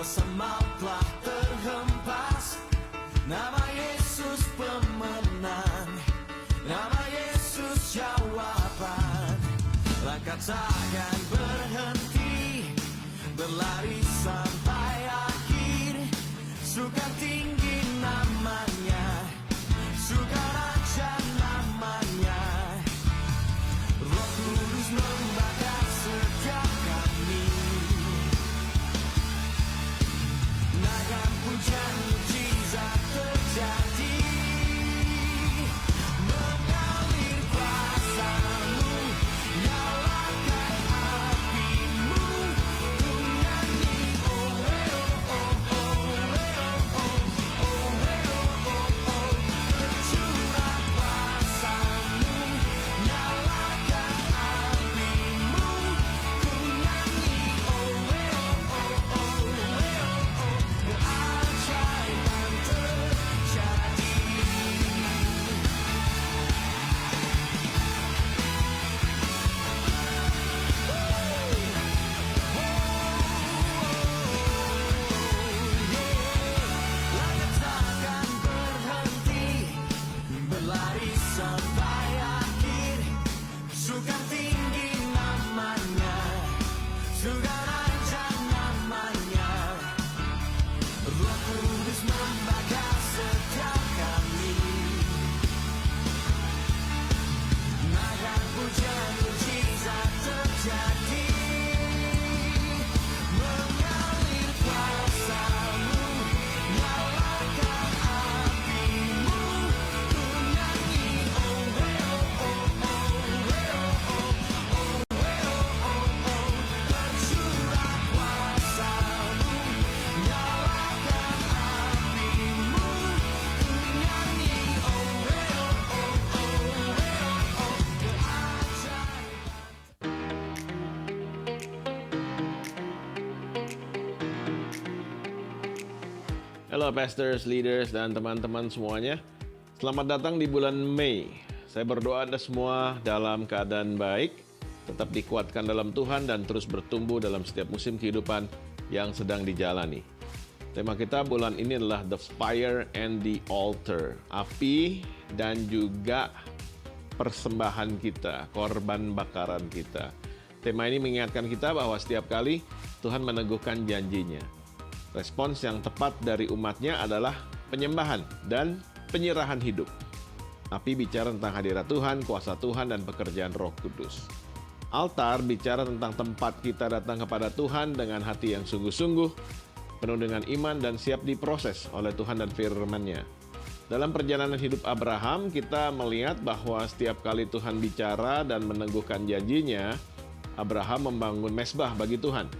kuasa maut telah terhempas. Nama Yesus pemenang, nama Yesus jawaban. Langkah takkan berhenti, berlari sampai akhir. Suka tinggi namanya, suka raja namanya. Roh Kudus membakar setiap kami. Naga pujian mujizat terjadi. Mengalir kuasa-Mu, nyalakan api-Mu. Ku nyanyi oh oh oh oh oh oh oh oh. Tercurah kuasa-Mu, nyalakan api-Mu. Ku nyanyi oh oh oh oh oh. Keajaiban terjadi. Langkah takkan berhenti, berlari sampai akhir. Suka tinggi namanya, suka raja namanya. Roh Kudus membakar setiap kami. Naga pujian mujizat terjadi. Mengalir kuasa-Mu, nyalakan api-Mu. Ku nyanyi oh oh oh oh oh. Tercurah kuasa-Mu, nyalakan api-Mu. Ku nyanyi oh oh oh. Keajaiban. Halo pastors, leaders, dan teman-teman semuanya. Selamat datang di bulan Mei. Saya berdoa Anda semua dalam keadaan baik, tetap dikuatkan dalam Tuhan dan terus bertumbuh dalam setiap musim kehidupan yang sedang dijalani. Tema kita bulan ini adalah The Fire and the Altar. Api dan juga persembahan kita, korban bakaran kita. Tema ini mengingatkan kita bahwa setiap kali Tuhan meneguhkan janjinya. Respons yang tepat dari umatnya adalah penyembahan dan penyerahan hidup. Api bicara tentang hadirat Tuhan, kuasa Tuhan, dan pekerjaan Roh Kudus. Altar bicara tentang tempat kita datang kepada Tuhan dengan hati yang sungguh-sungguh, penuh dengan iman dan siap diproses oleh Tuhan dan firman-Nya. Dalam perjalanan hidup Abraham, kita melihat bahwa setiap kali Tuhan bicara dan meneguhkan janjinya, Abraham membangun mezbah bagi Tuhan.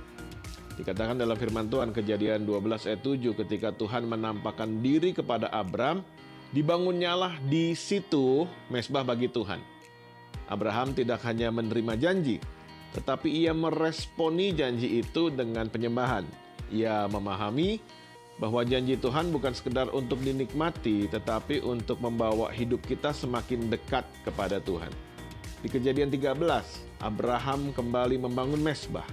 Dikatakan dalam firman Tuhan Kejadian 12 ayat 7, ketika Tuhan menampakkan diri kepada Abram, dibangunnyalah di situ mezbah bagi Tuhan. Abraham tidak hanya menerima janji, tetapi ia meresponi janji itu dengan penyembahan. Ia memahami bahwa janji Tuhan bukan sekedar untuk dinikmati, tetapi untuk membawa hidup kita semakin dekat kepada Tuhan. Di Kejadian 13, Abraham kembali membangun mezbah.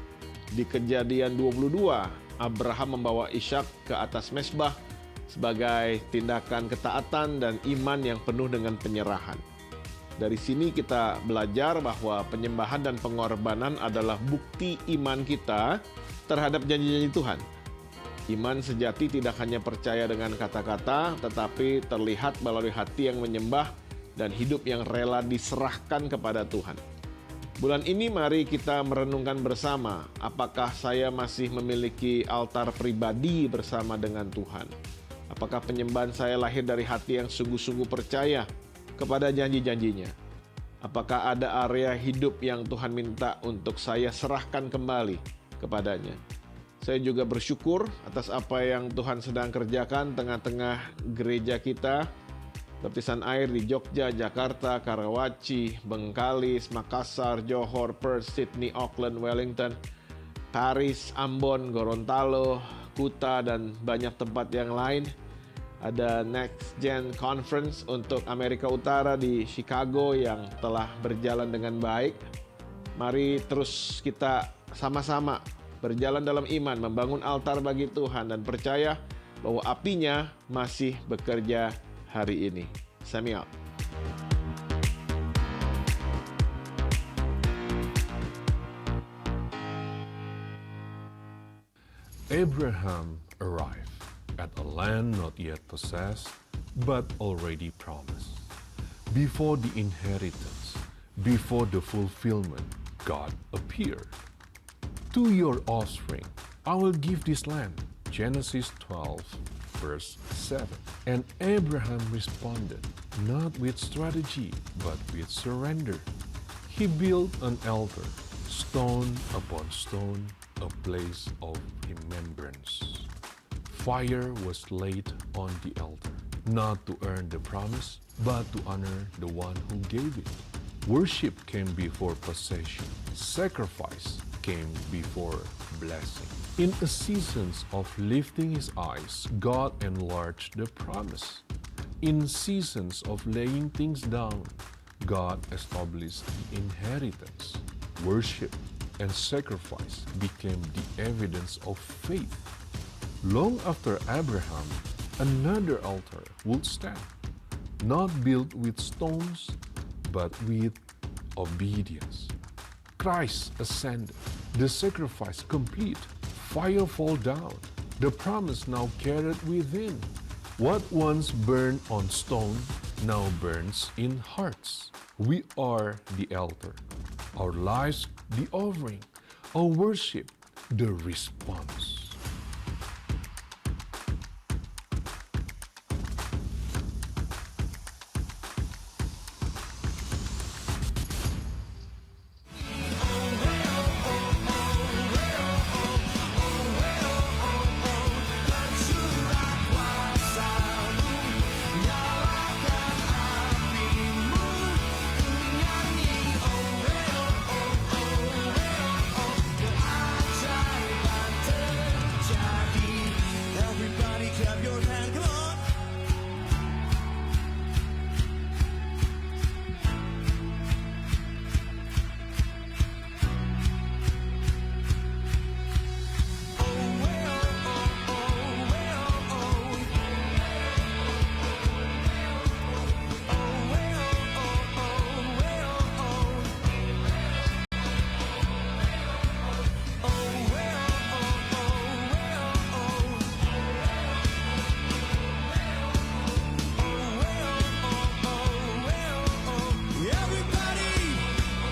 Di Kejadian 22, Abraham membawa Ishak ke atas mezbah sebagai tindakan ketaatan dan iman yang penuh dengan penyerahan. Dari sini kita belajar bahwa penyembahan dan pengorbanan adalah bukti iman kita terhadap janji-janji Tuhan. Iman sejati tidak hanya percaya dengan kata-kata, tetapi terlihat melalui hati yang menyembah dan hidup yang rela diserahkan kepada Tuhan. Bulan ini mari kita merenungkan bersama, apakah saya masih memiliki altar pribadi bersama dengan Tuhan? Apakah penyembahan saya lahir dari hati yang sungguh-sungguh percaya kepada janji-janjinya? Apakah ada area hidup yang Tuhan minta untuk saya serahkan kembali kepadanya? Saya juga bersyukur atas apa yang Tuhan sedang kerjakan tengah-tengah gereja kita. Baptisan air di Jogja, Jakarta, Karawaci, Bengkalis, Makassar, Johor, Perth, Sydney, Auckland, Wellington, Paris, Ambon, Gorontalo, Kuta, dan banyak tempat yang lain. Ada Next Gen Conference untuk Amerika Utara di Chicago yang telah berjalan dengan baik. Mari terus kita sama-sama berjalan dalam iman, membangun altar bagi Tuhan dan percaya bahwa apinya masih bekerja hari ini. Sami out. Abraham arrived at a land not yet possessed, but already promised. Before the inheritance, before the fulfillment, God appeared. To your offspring, I will give this land. Genesis 12, verse 7. And Abraham responded, not with strategy, but with surrender. He built an altar, stone upon stone, a place of remembrance. Fire was laid on the altar, not to earn the promise, but to honor the one who gave it. Worship came before possession. Sacrifice came before blessing. In a season of lifting his eyes, God enlarged the promise. In seasons of laying things down, God established the inheritance. Worship and sacrifice became the evidence of faith. Long after Abraham, another altar would stand, not built with stones, but with obedience. Christ ascended, the sacrifice complete, fire fall down, the promise now carried within. What once burned on stone now burns in hearts. We are the altar, our lives the offering, our worship the response. Everybody clap your hands, come on.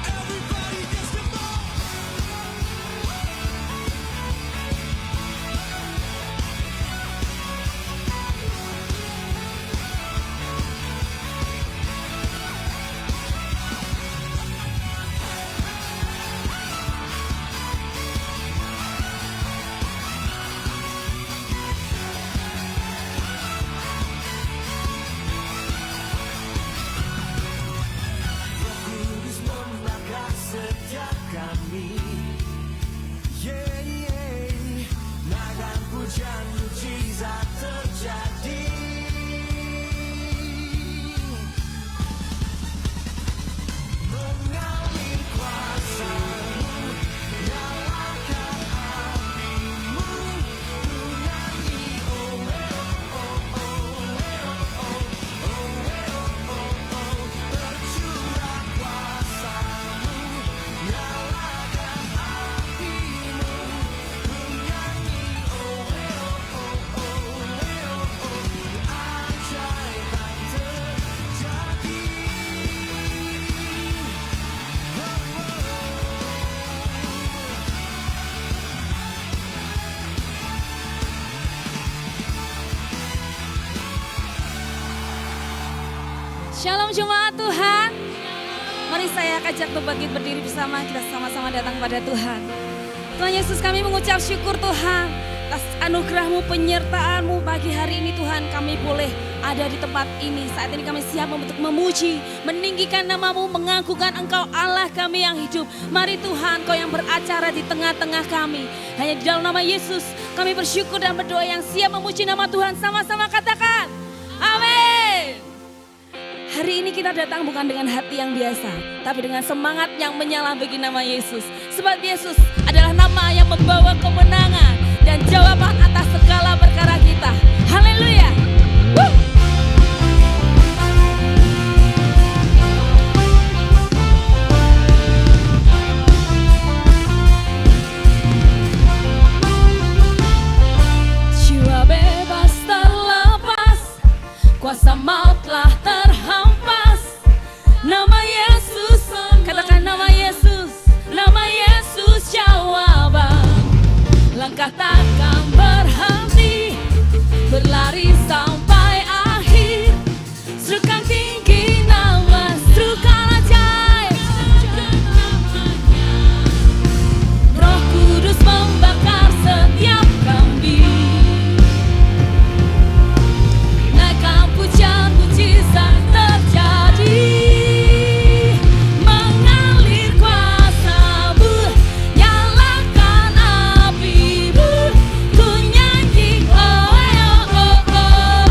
Everybody just come on. Kudus membakar setiap kami. Yeah, yeah. Nagan pujian mujizat terjadi. Mengalir kuasa-Mu, nyalakan api-Mu. Ku nyanyi, oh, oh, oh, oh, oh, oh, oh. Tercurah kuasa-Mu, nyalakan api-Mu. Ku nyanyi, oh, oh, oh, oh. Keajaiban terjadi. Shalom jemaat Tuhan. Mari saya ajak untuk bangkit berdiri bersama, kita sama-sama datang pada Tuhan. Tuhan Yesus, kami mengucap syukur Tuhan atas anugerah-Mu, penyertaan-Mu pagi hari ini Tuhan. Kami boleh ada di tempat ini. Saat ini kami siap untuk memuji, meninggikan nama-Mu, mengagungkan Engkau Allah kami yang hidup. Mari Tuhan, Kau yang beracara di tengah-tengah kami. Hanya di dalam nama Yesus kami bersyukur dan berdoa yang siap memuji nama Tuhan. Sama-sama katakan, amin. Hari ini kita datang bukan dengan hati yang biasa, tapi dengan semangat yang menyala bagi nama Yesus. Sebab Yesus adalah nama yang membawa kemenangan dan jawaban atas segala perkara kita. Haleluya. Woo! Jiwa bebas terlepas, kuasa maut telah terhampas. Nama Yesus, katakan nama Yesus, nama Yesus jawaban. Langkah takkan berhenti, berlari sampai akhir. Serukan tinggi nama, serukan ajaib. Roh Kudus membakar setiap kambing. Naikkan pujian, mujizat terjadi. Mengalir kuasa-Mu, nyalakan api-Mu. Ku nyanyi, oh, oh, oh, oh,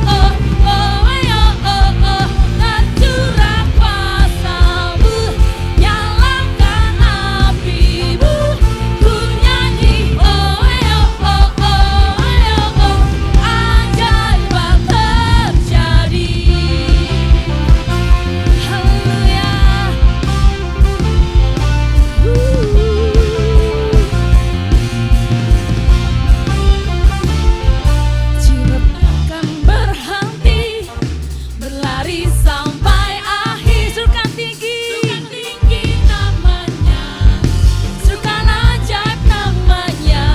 oh, oh, oh, oh, oh. Tercurah kuasa-Mu, nyalakan api-Mu. Ku nyanyi, oh, oh, oh, oh, oh, oh. Ajaiban terjadi. Haleluya. Jiwa takkan berhenti, berlari sampai akhir. Serukan tinggi namanya, serukan ajaib namanya.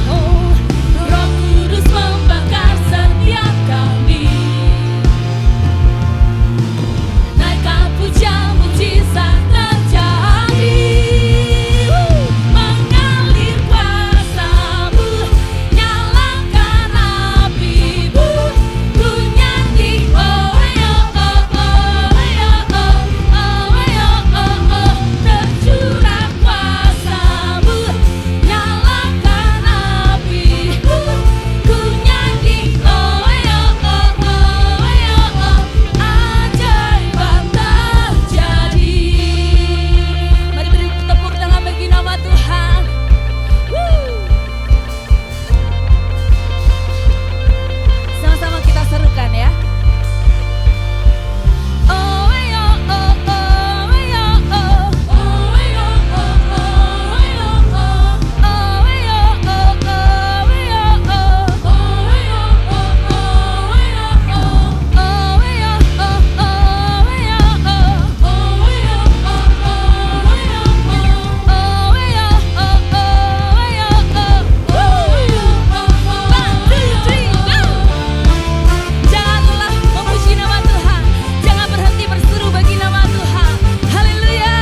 Oh, Roh Kudus membakar setiap kambing. Naikkan pujian, mujizat terjadi. Mengalir kuasa-Mu, nyalakan api-Mu. Ku nyanyi, oh, oh, oh, oh, oh, oh, oh, oh. Tercurah kuasa-Mu, nyalakan api-Mu. Ku nyanyi, oh, oh, oh, oh, oh. Ajaiban terjadi. Mari beri tepuk tangan bagi nama Tuhan. Sama-sama kita serukan ya. Oh, oh, oh, oh, oh, oh. Oh, oh, oh, oh, oh. Oh, oh, oh, oh, Jangan lelah memuji nama Tuhan, jangan berhenti berseru bagi nama Tuhan. Haleluya.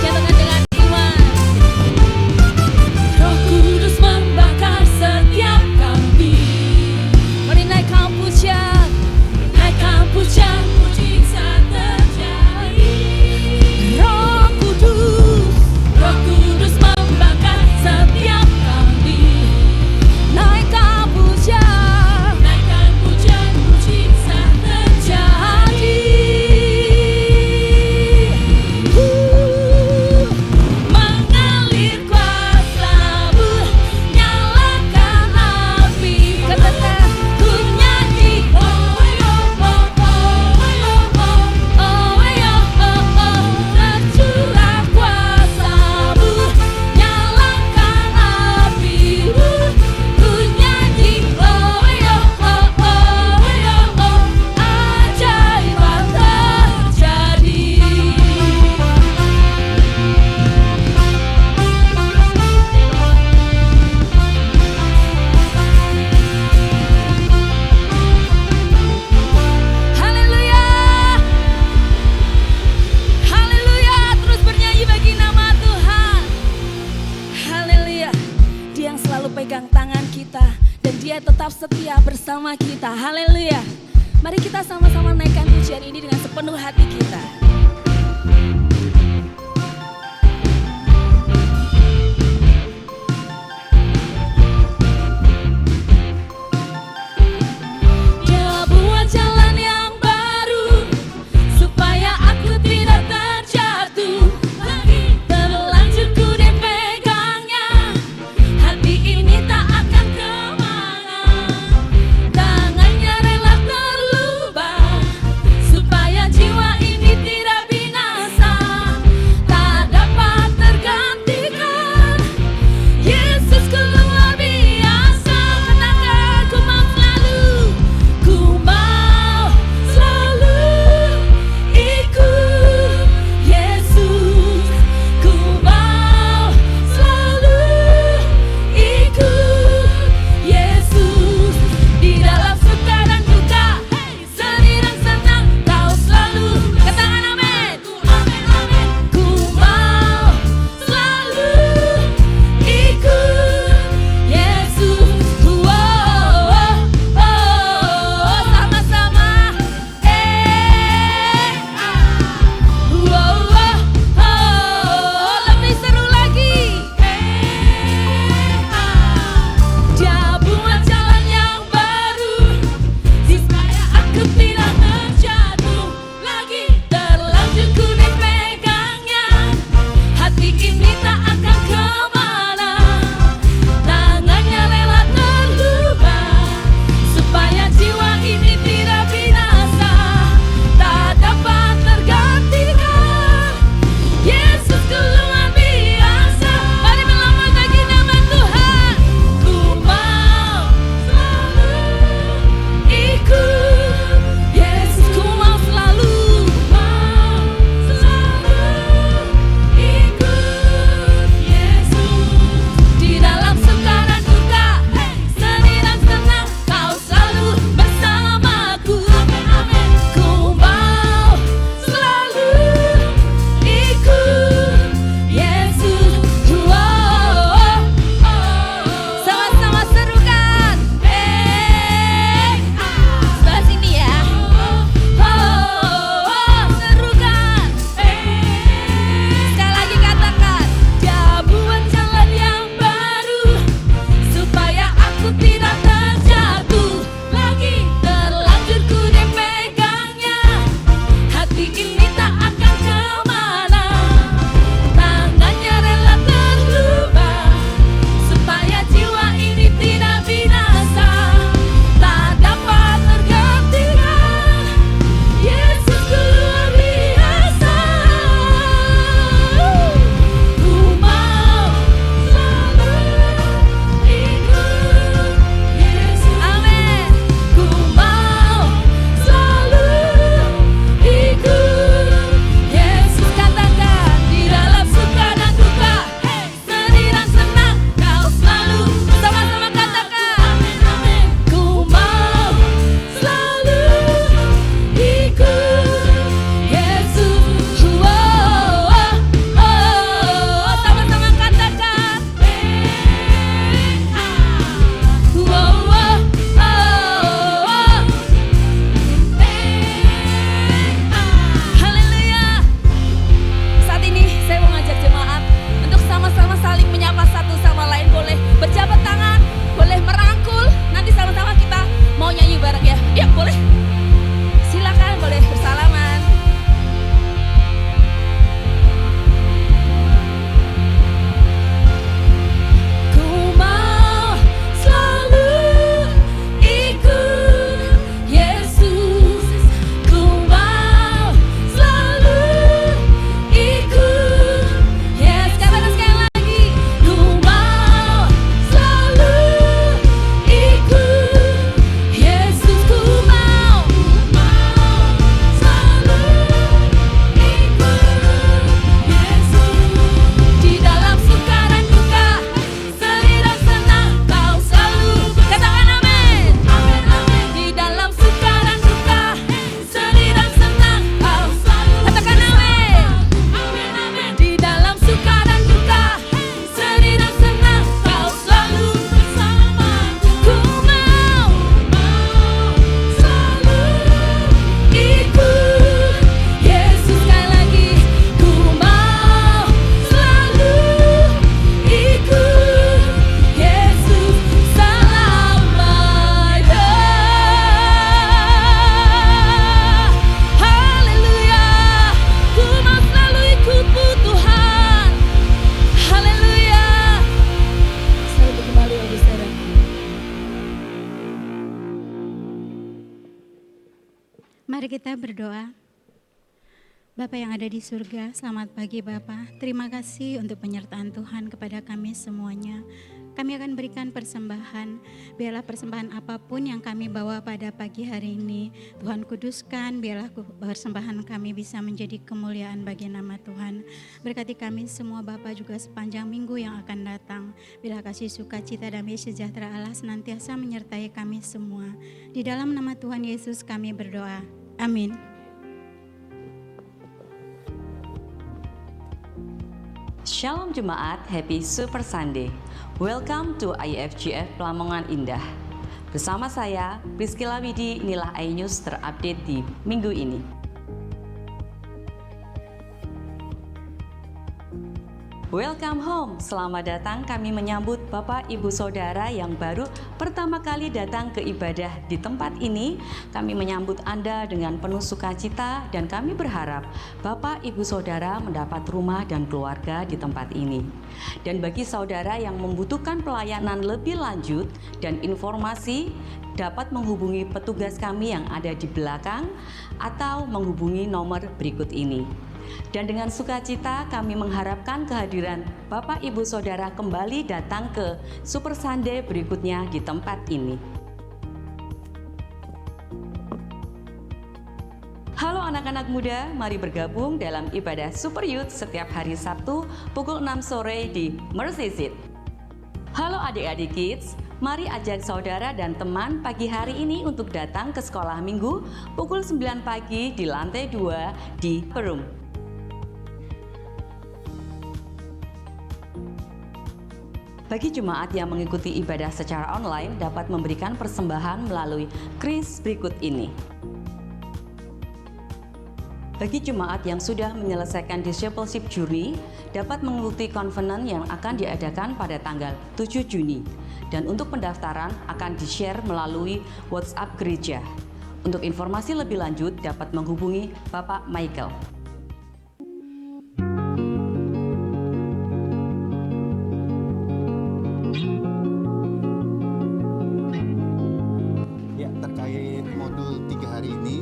Nyatakan dengan iman. Roh Kudus membakar setiap kambing. Mari naikkan pujian, mujizat terjadi. Roh Kudus membakar setiap kambing. Naikkan pujian, mujizat terjadi. Mengalir kuasa-Mu, nyalakan api. Katakan, ku nyanyi, oh, oh, oh, oh, oh, oh, oh, oh. Tercurah kuasa-Mu, nyalakan api-Mu. Ku nyanyi, oh, oh, oh, oh, oh. Ajaiban terjadi. Haleluya. Haleluya. Terus bernyanyi bagi nama Tuhan. Haleluya. Dia yang selalu pegang tangan kita dan Dia tetap setia bersama kita. Haleluya. Mari kita sama-sama naikkan pujian. pujian ini dengan sepenuh hati kita. Dia buat jalan yang baru supaya aku tidak terjatuh lagi. Terlanjur ku dipegangnya, hati ini tak akan kemana. Tangannya rela terlubang supaya jiwa ini tidak Mari kita berdoa. Bapa yang ada di surga, selamat pagi Bapa. Terima kasih untuk penyertaan Tuhan kepada kami semuanya. Kami akan berikan persembahan, biarlah persembahan apapun yang kami bawa pada pagi hari ini, Tuhan kuduskan, biarlah persembahan kami bisa menjadi kemuliaan bagi nama Tuhan. Berkati kami semua Bapa juga sepanjang minggu yang akan datang. Bila kasih sukacita damai sejahtera Allah senantiasa menyertai kami semua. Di dalam nama Tuhan Yesus kami berdoa. Amin. Shalom Jemaat, Happy Super Sunday. Welcome to IFGF Lamongan Indah. Bersama saya, Priscilla Widi, inilah iNews terupdate di minggu ini. Welcome home, selamat datang. Kami menyambut Bapak Ibu Saudara yang baru pertama kali datang ke ibadah di tempat ini. Kami menyambut Anda dengan penuh sukacita dan kami berharap Bapak Ibu Saudara mendapat rumah dan keluarga di tempat ini. Dan bagi saudara yang membutuhkan pelayanan lebih lanjut dan informasi, dapat menghubungi petugas kami yang ada di belakang atau menghubungi nomor berikut ini. Dan dengan sukacita kami mengharapkan kehadiran Bapak Ibu Saudara kembali datang ke Super Sunday berikutnya di tempat ini. Halo anak-anak muda, mari bergabung dalam ibadah Super Youth setiap hari Sabtu pukul 6 sore di Mercy Seat. Halo adik-adik kids, mari ajak saudara dan teman pagi hari ini untuk datang ke sekolah minggu pukul 9 pagi di lantai 2 di Perum. Bagi jemaat yang mengikuti ibadah secara online dapat memberikan persembahan melalui kris berikut ini. Bagi jemaat yang sudah menyelesaikan discipleship journey dapat mengikuti konvenen yang akan diadakan pada tanggal 7 Juni. Dan untuk pendaftaran akan di-share melalui WhatsApp gereja. Untuk informasi lebih lanjut dapat menghubungi Bapak Michael. Ya, terkait modul 3 hari ini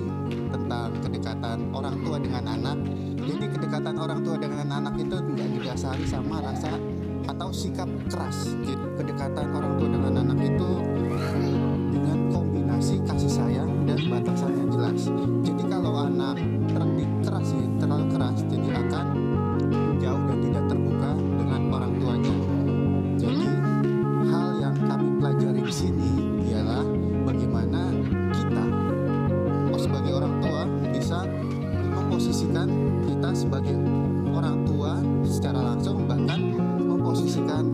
tentang kedekatan orang tua dengan anak. Jadi kedekatan orang tua dengan anak itu tidak didasari sama rasa atau sikap keras. Jadi, kedekatan orang tua dengan anak itu dengan kombinasi kasih sayang dan batasan yang jelas. Jadi kalau anak terlalu keras, jadi akan jauh dan tidak terbuka dengan orang tuanya. Jadi hal yang kami pelajari di sini ialah bagaimana kita sebagai orang tua bisa memposisikan kita sebagai orang tua secara langsung, bahkan memposisikan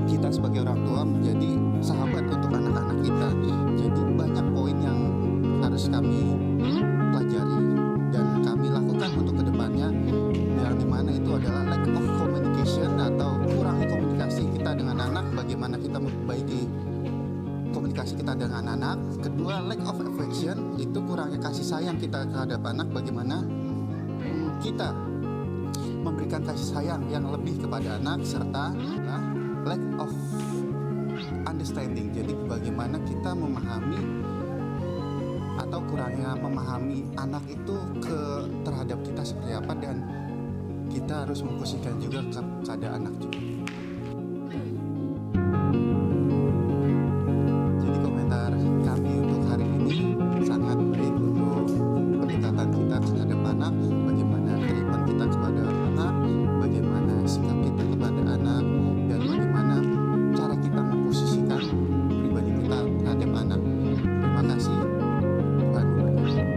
kita sebagai orang tua menjadi sahabat untuk anak-anak kita. Jadi banyak poin yang harus kami pelajari dan kami lakukan untuk kedepannya, yang dimana itu adalah lack of communication atau kurangi komunikasi kita dengan anak, bagaimana kita memperbaiki komunikasi kita dengan anak. Kedua, lack of affection, itu kurangnya kasih sayang kita terhadap anak, bagaimana kita memberikan kasih sayang yang lebih kepada anak. Serta lack of understanding, jadi bagaimana kita memahami atau kurangnya memahami anak itu terhadap kita seperti apa, dan kita harus memposisikan juga kepada anak juga. Jadi komentar kami untuk hari ini sangat baik untuk pendekatan kita terhadap anak, bagaimana treatment kita kepada anak, bagaimana sikap kita kepada anak, dan bagaimana cara kita memposisikan pribadi kita terhadap anak. Terima kasih. Tuhan memberkati.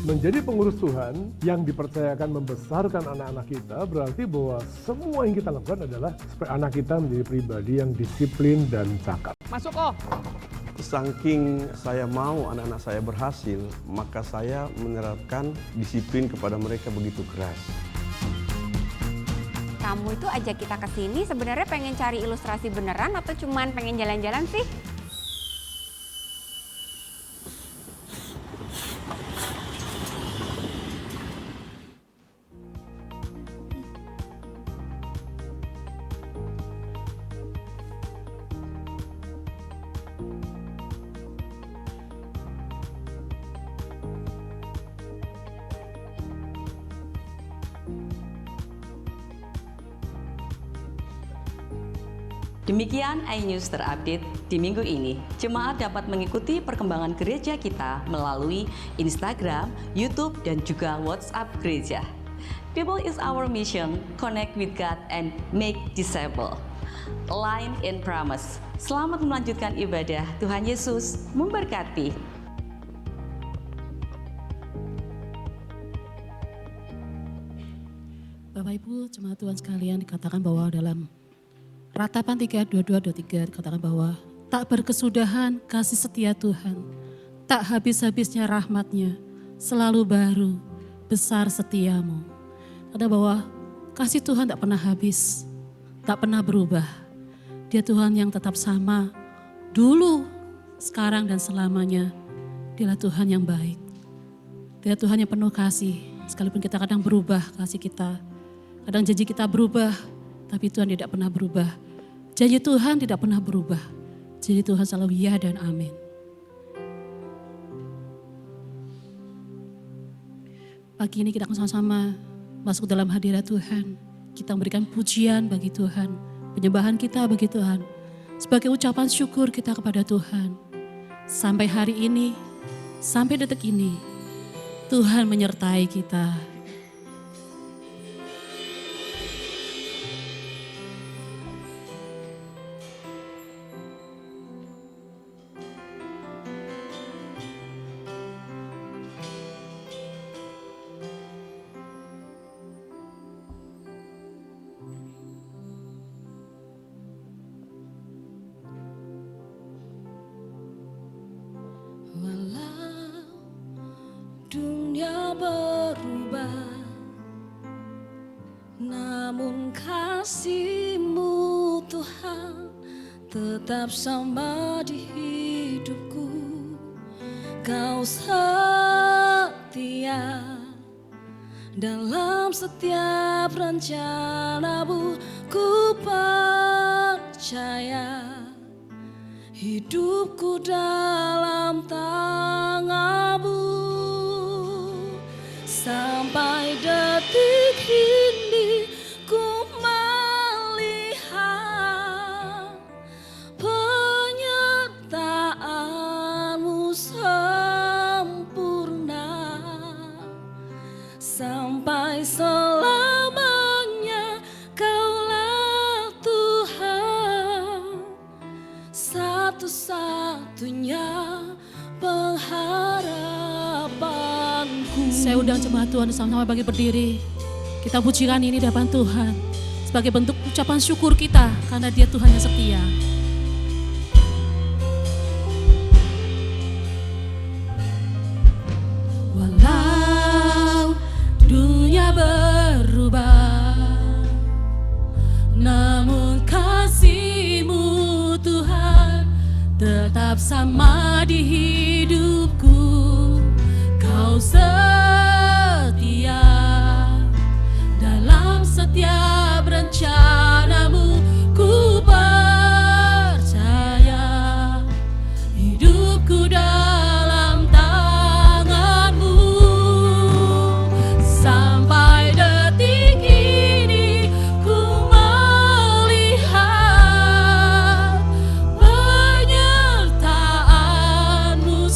Menjadi pengurus Tuhan yang dipercayakan membesarkan anak-anak kita berarti bahwa semua yang kita lakukan adalah supaya anak kita menjadi pribadi yang disiplin dan cakap. Saking saya mau anak-anak saya berhasil, maka saya menerapkan disiplin kepada mereka begitu keras. Kamu itu ajak kita ke sini sebenarnya pengen cari ilustrasi beneran atau cuman pengen jalan-jalan sih? Demikian iNews terupdate di minggu ini. Jemaat dapat mengikuti perkembangan gereja kita melalui Instagram, YouTube, dan juga WhatsApp gereja. People is our mission, connect with God and make disciple. Line in promise. Selamat melanjutkan ibadah. Tuhan Yesus memberkati. Bapak Ibu, jemaat Tuhan sekalian, dikatakan bahwa dalam Ratapan 3:22-23 dikatakan bahwa tak berkesudahan kasih setia Tuhan, tak habis-habisnya rahmat-Nya, selalu baru, besar setiamu. Ada bahwa kasih Tuhan tak pernah habis, tak pernah berubah. Dia Tuhan yang tetap sama, dulu, sekarang dan selamanya. Dialah Tuhan yang baik. Dia Tuhan yang penuh kasih, sekalipun kita kadang berubah kasih kita. Kadang janji kita berubah, tapi Tuhan tidak pernah berubah. Janji Tuhan tidak pernah berubah. Janji Tuhan selalu ya dan amin. Pagi ini kita akan sama-sama masuk dalam hadirat Tuhan. Kita memberikan pujian bagi Tuhan, penyembahan kita bagi Tuhan. Sebagai ucapan syukur kita kepada Tuhan. Sampai hari ini, sampai detik ini, Tuhan menyertai kita. Dunia berubah, namun kasih-Mu Tuhan tetap sama di hidupku. Kau setia dalam setiap rencana-Mu, ku percaya hidupku dalam tangan-Mu. Sampai detik ini ku melihat penyertaan-Mu sempurna. Sampai selamanya Kaulah Tuhan, satu-satunya pengharapanku. Saya undang jemaat Tuhan sama-sama bagi berdiri. Kita pujikan ini di hadapan Tuhan sebagai bentuk ucapan syukur kita karena Dia Tuhan yang setia. Walau dunia berubah, namun kasih-Mu Tuhan tetap sama di hidupku. Kau setia dalam setiap rencana-Mu, ku percaya hidupku dalam tangan-Mu. Sampai detik ini ku melihat penyertaan-Mu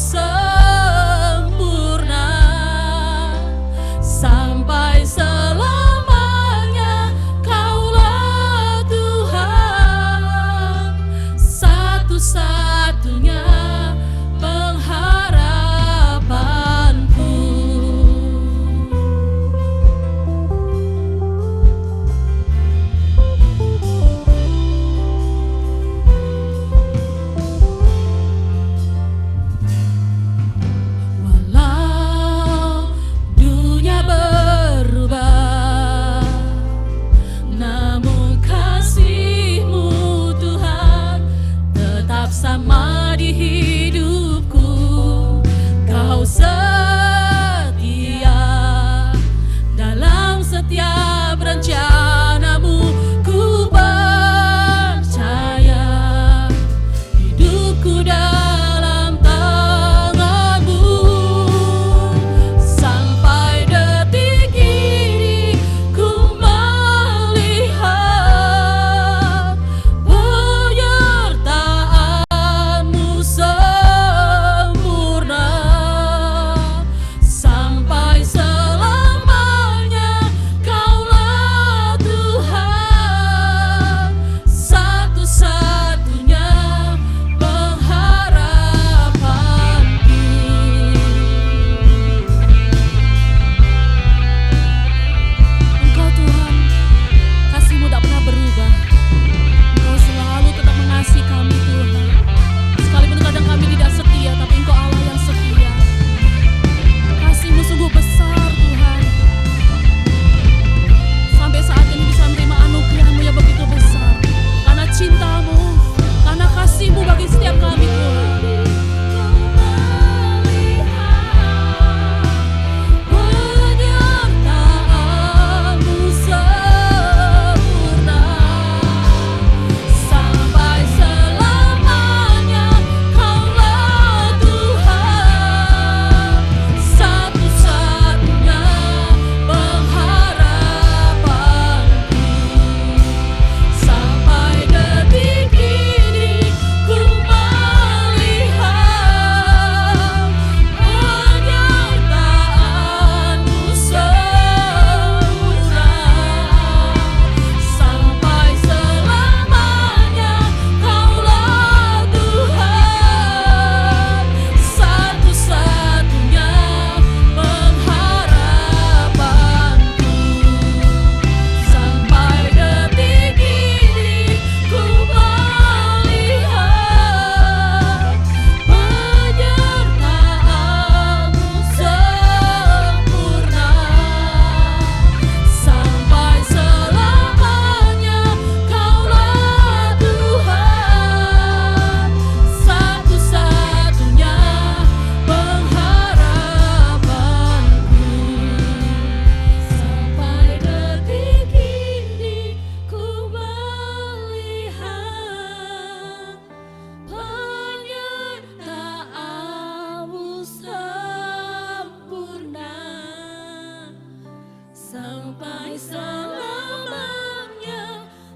sampai selamanya.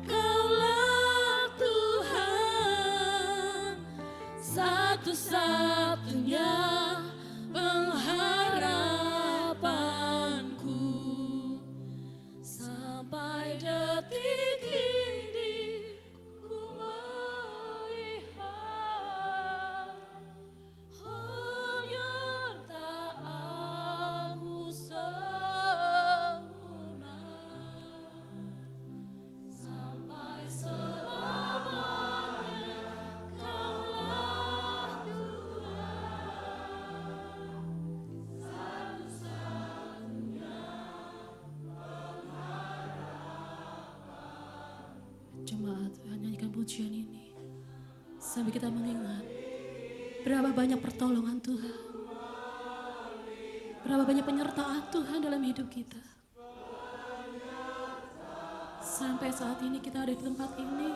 Kaulah Tuhan, satu-satunya pengharapanku. Sampai detik ini ku melihat penyertaan-Mu sempurna. Sampai selamanya Kaulah Tuhan, satu-satunya Jemaat, nyanyikan pujian ini sambil kita mengingat berapa banyak pertolongan Tuhan, berapa banyak penyertaan Tuhan dalam hidup kita. Sampai saat ini kita ada di tempat ini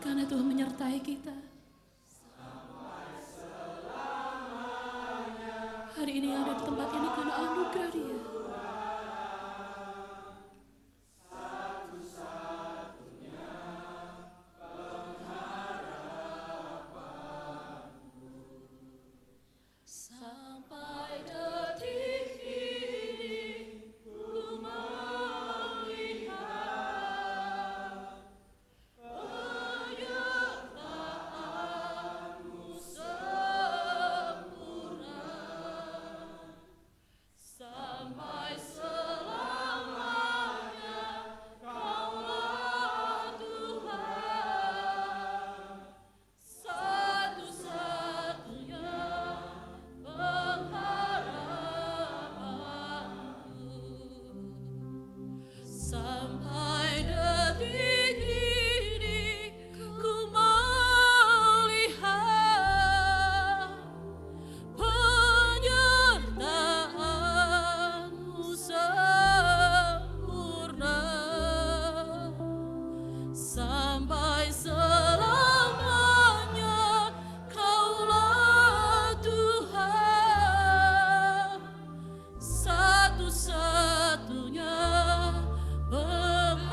karena Tuhan menyertai kita. Hari ini ada di tempat ini karena anugerah Dia. sampai detik ini ku melihat penyertaan-Mu sempurna. Sampai selamanya Kaulah Tuhan, satu-satunya pengharapanku. Sampai detik ini ku melihat penyertaan-Mu sempurna. Sampai selamanya Kaulah Tuhan, satu-satunya pengharapanku.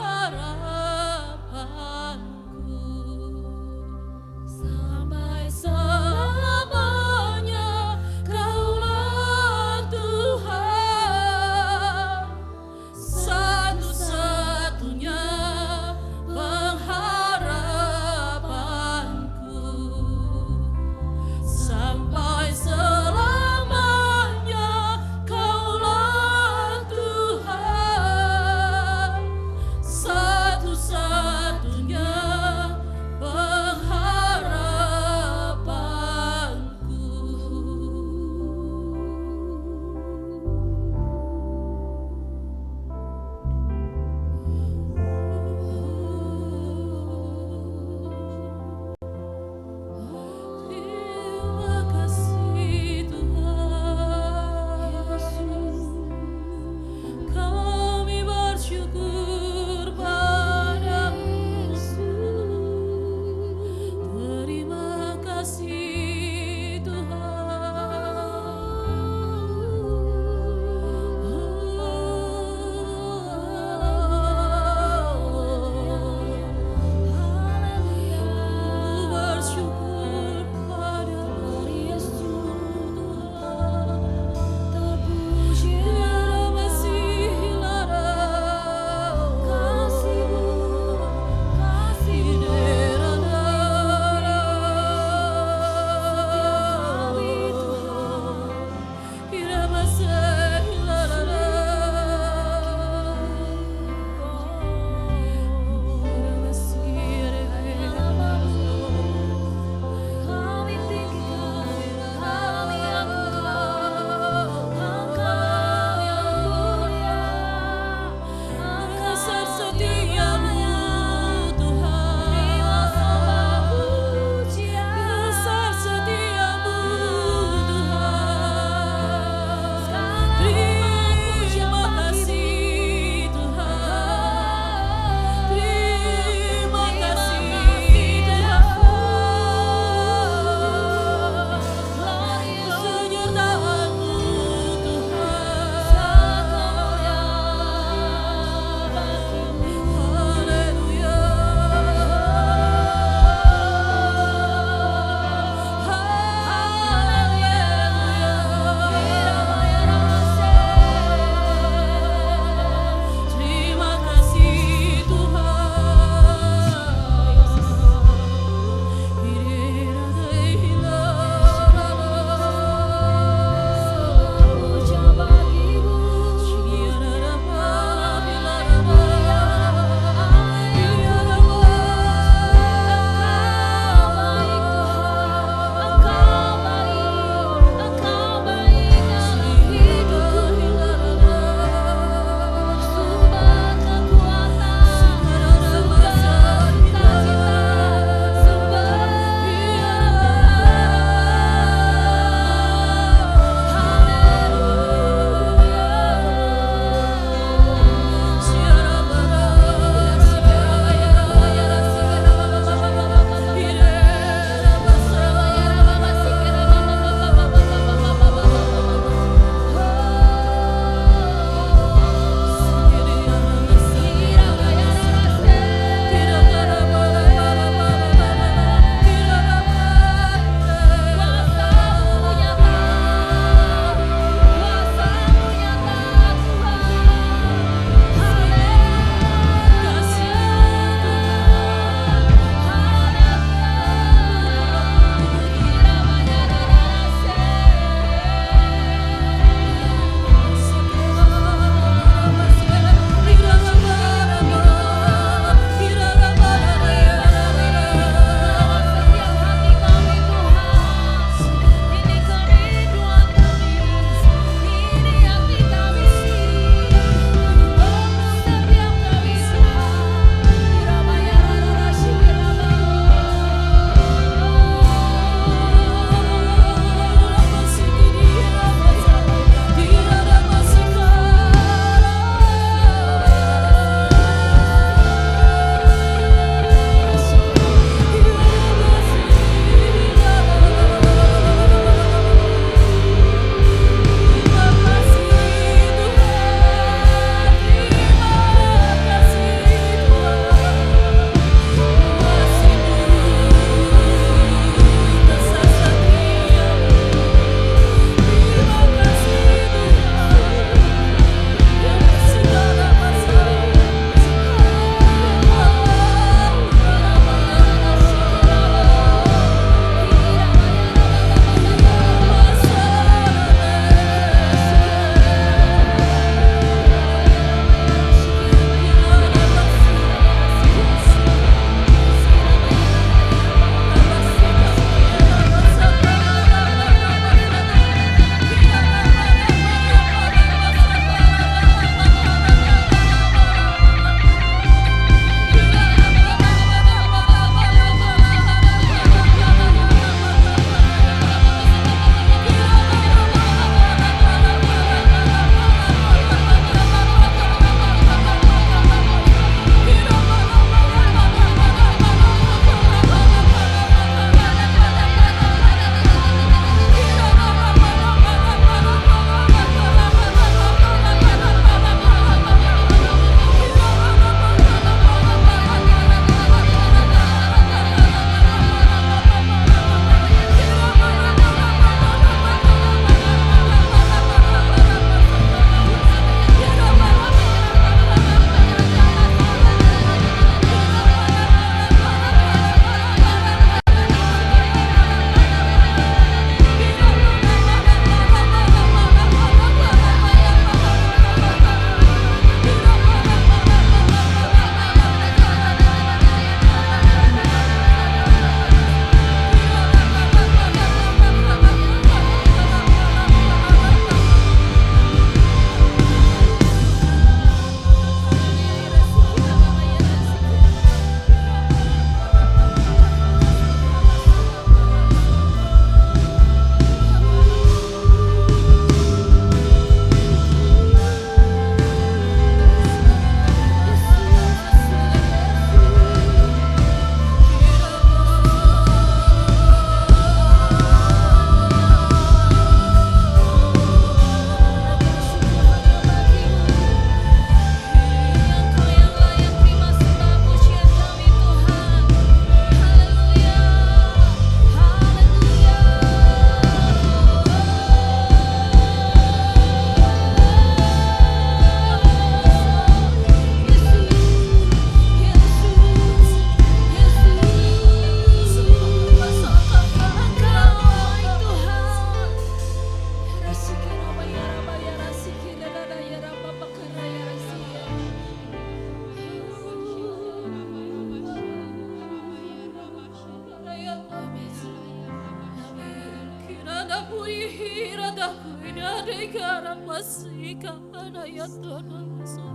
masika ana ya tona so.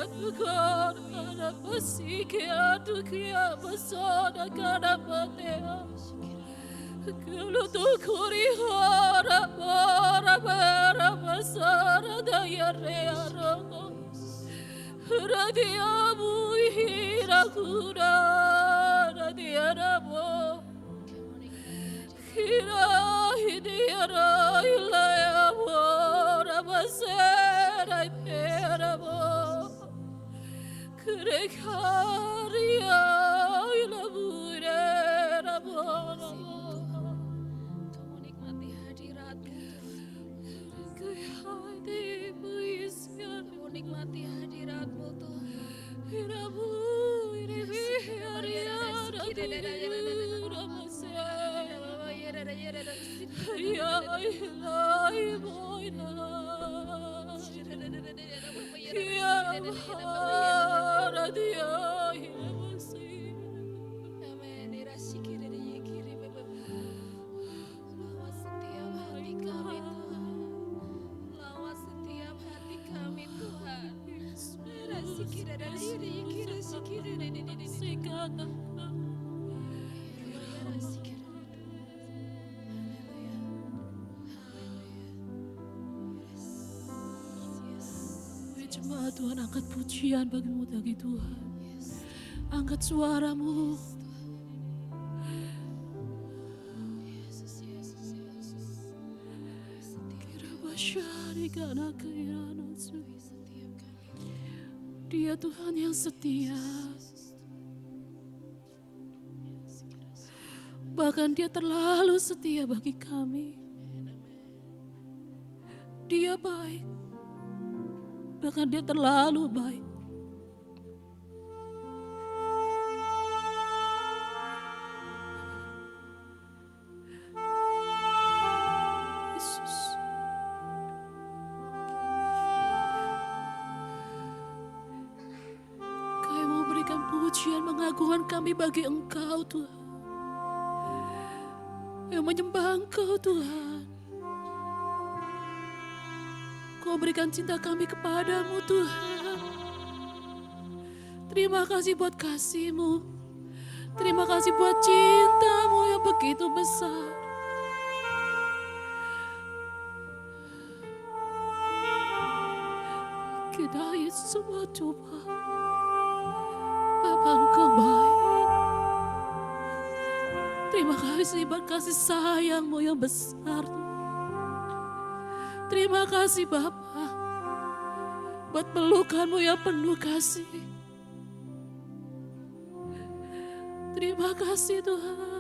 Atukar ana masike atukia masona kana matea. Kalau tu kuri hara bara masara daya rearo. Radia muhira kura radia ramo. Hira hidiara ilaya mora masera teramo. Kerekaria ilabure ramo. Kamu nikmati hadiratmu. Kehadi puisian. Kamu nikmati hadiratmu Tuhan. Hiramu iribi hariara ya ilahi boina ya haradia hiramasi amen irasikiri yikiri lawas setiap hati kami Tuhan lawas setiap hati kami Tuhan irasikiri yikiri sikiri sikana Jemaat Tuhan, angkat pujian bagimu lagi Tuhan. Angkat suaramu. Kira basyari karena keirana. Dia Tuhan yang setia. Bahkan Dia terlalu setia bagi kami. Dia baik. Bahkan Dia terlalu baik. Yesus. Kami mau berikan pujian mengagungkan kami bagi Engkau Tuhan. Yang menyembah Engkau Tuhan. Kau berikan cinta kami kepadamu Tuhan. Terima kasih buat kasih-Mu. Terima kasih buat cinta-Mu yang begitu besar. Kita semua coba. Bapa Engkau baik. Terima kasih buat kasih sayang-Mu yang besar. Terima kasih Bapa buat pelukan-Mu yang penuh kasih. Terima kasih Tuhan.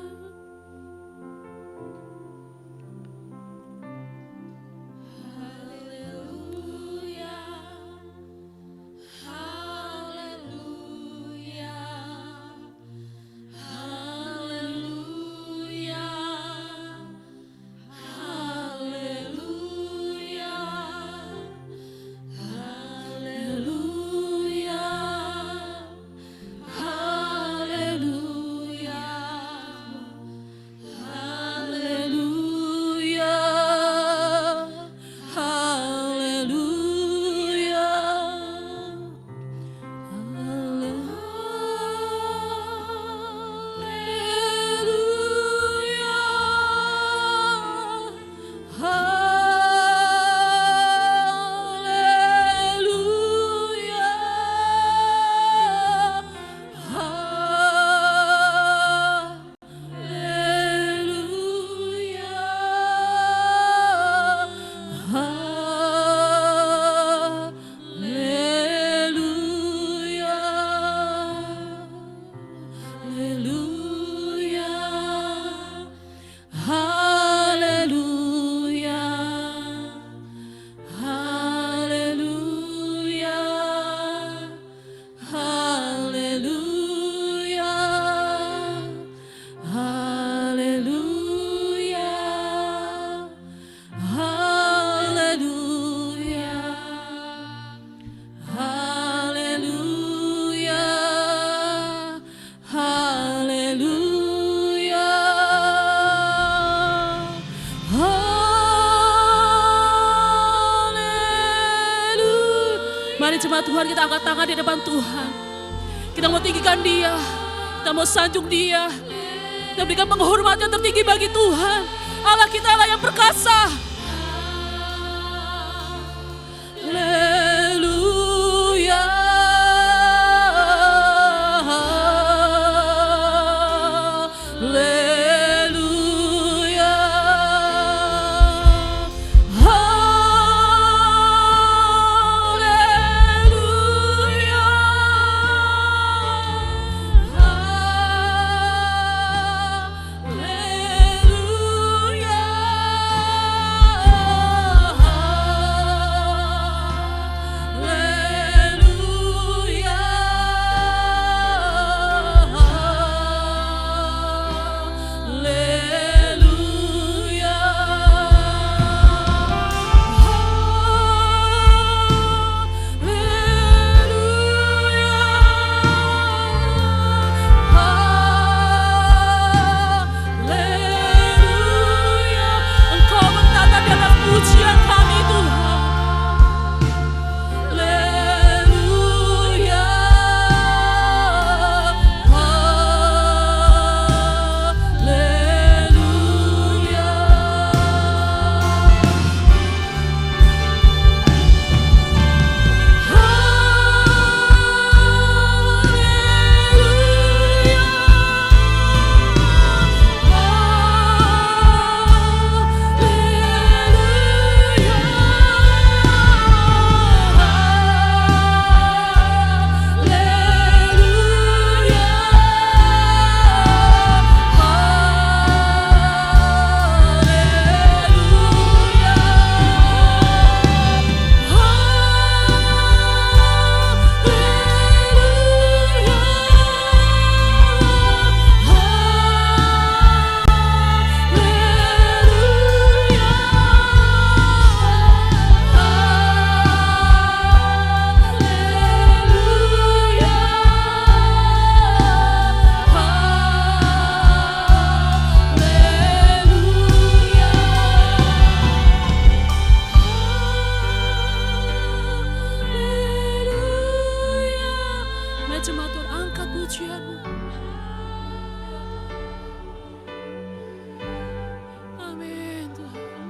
Mari jemaat Tuhan, kita angkat tangan di depan Tuhan. Kita mau tinggikan Dia, kita mau sanjung Dia, kita berikan penghormatan tertinggi bagi Tuhan. Allah kita Allah yang perkasa. Haleluya. Haleluya. Haleluya. Haleluya. Engkau bertata dalam pujian kami Tuhan. Haleluya. Haleluya. Mari jemaat Tuhan, angkat pujianmu. Amin Tuhan.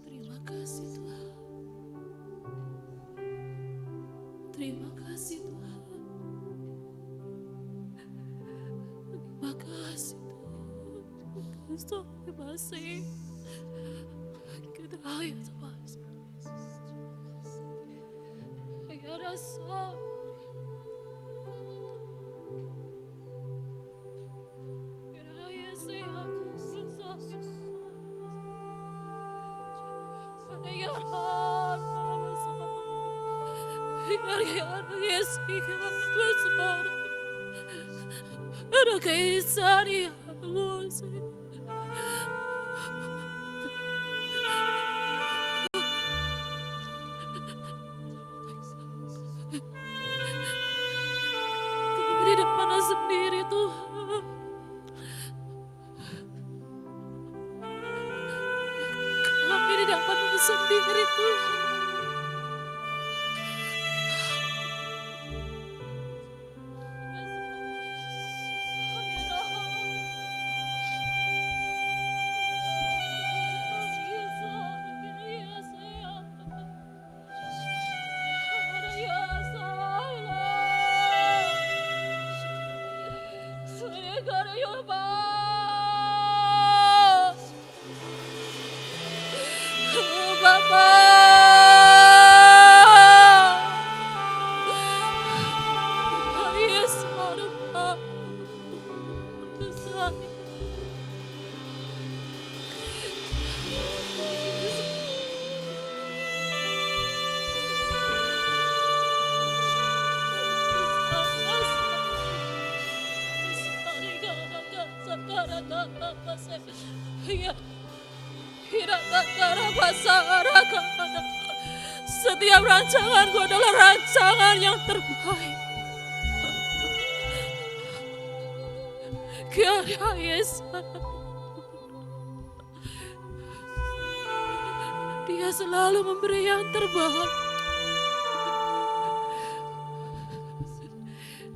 Terima kasih Tuhan. Terima kasih Tuhan. Terima kasih Tuhan. Terima kasih. Kita ayat sama. Ya rasa. Kami tidak pernah sendiri Tuhan. sendiri Tuhan. Setiap rancanganku adalah rancangan yang terbaik. Karya Yesus, Dia selalu memberi yang terbaik.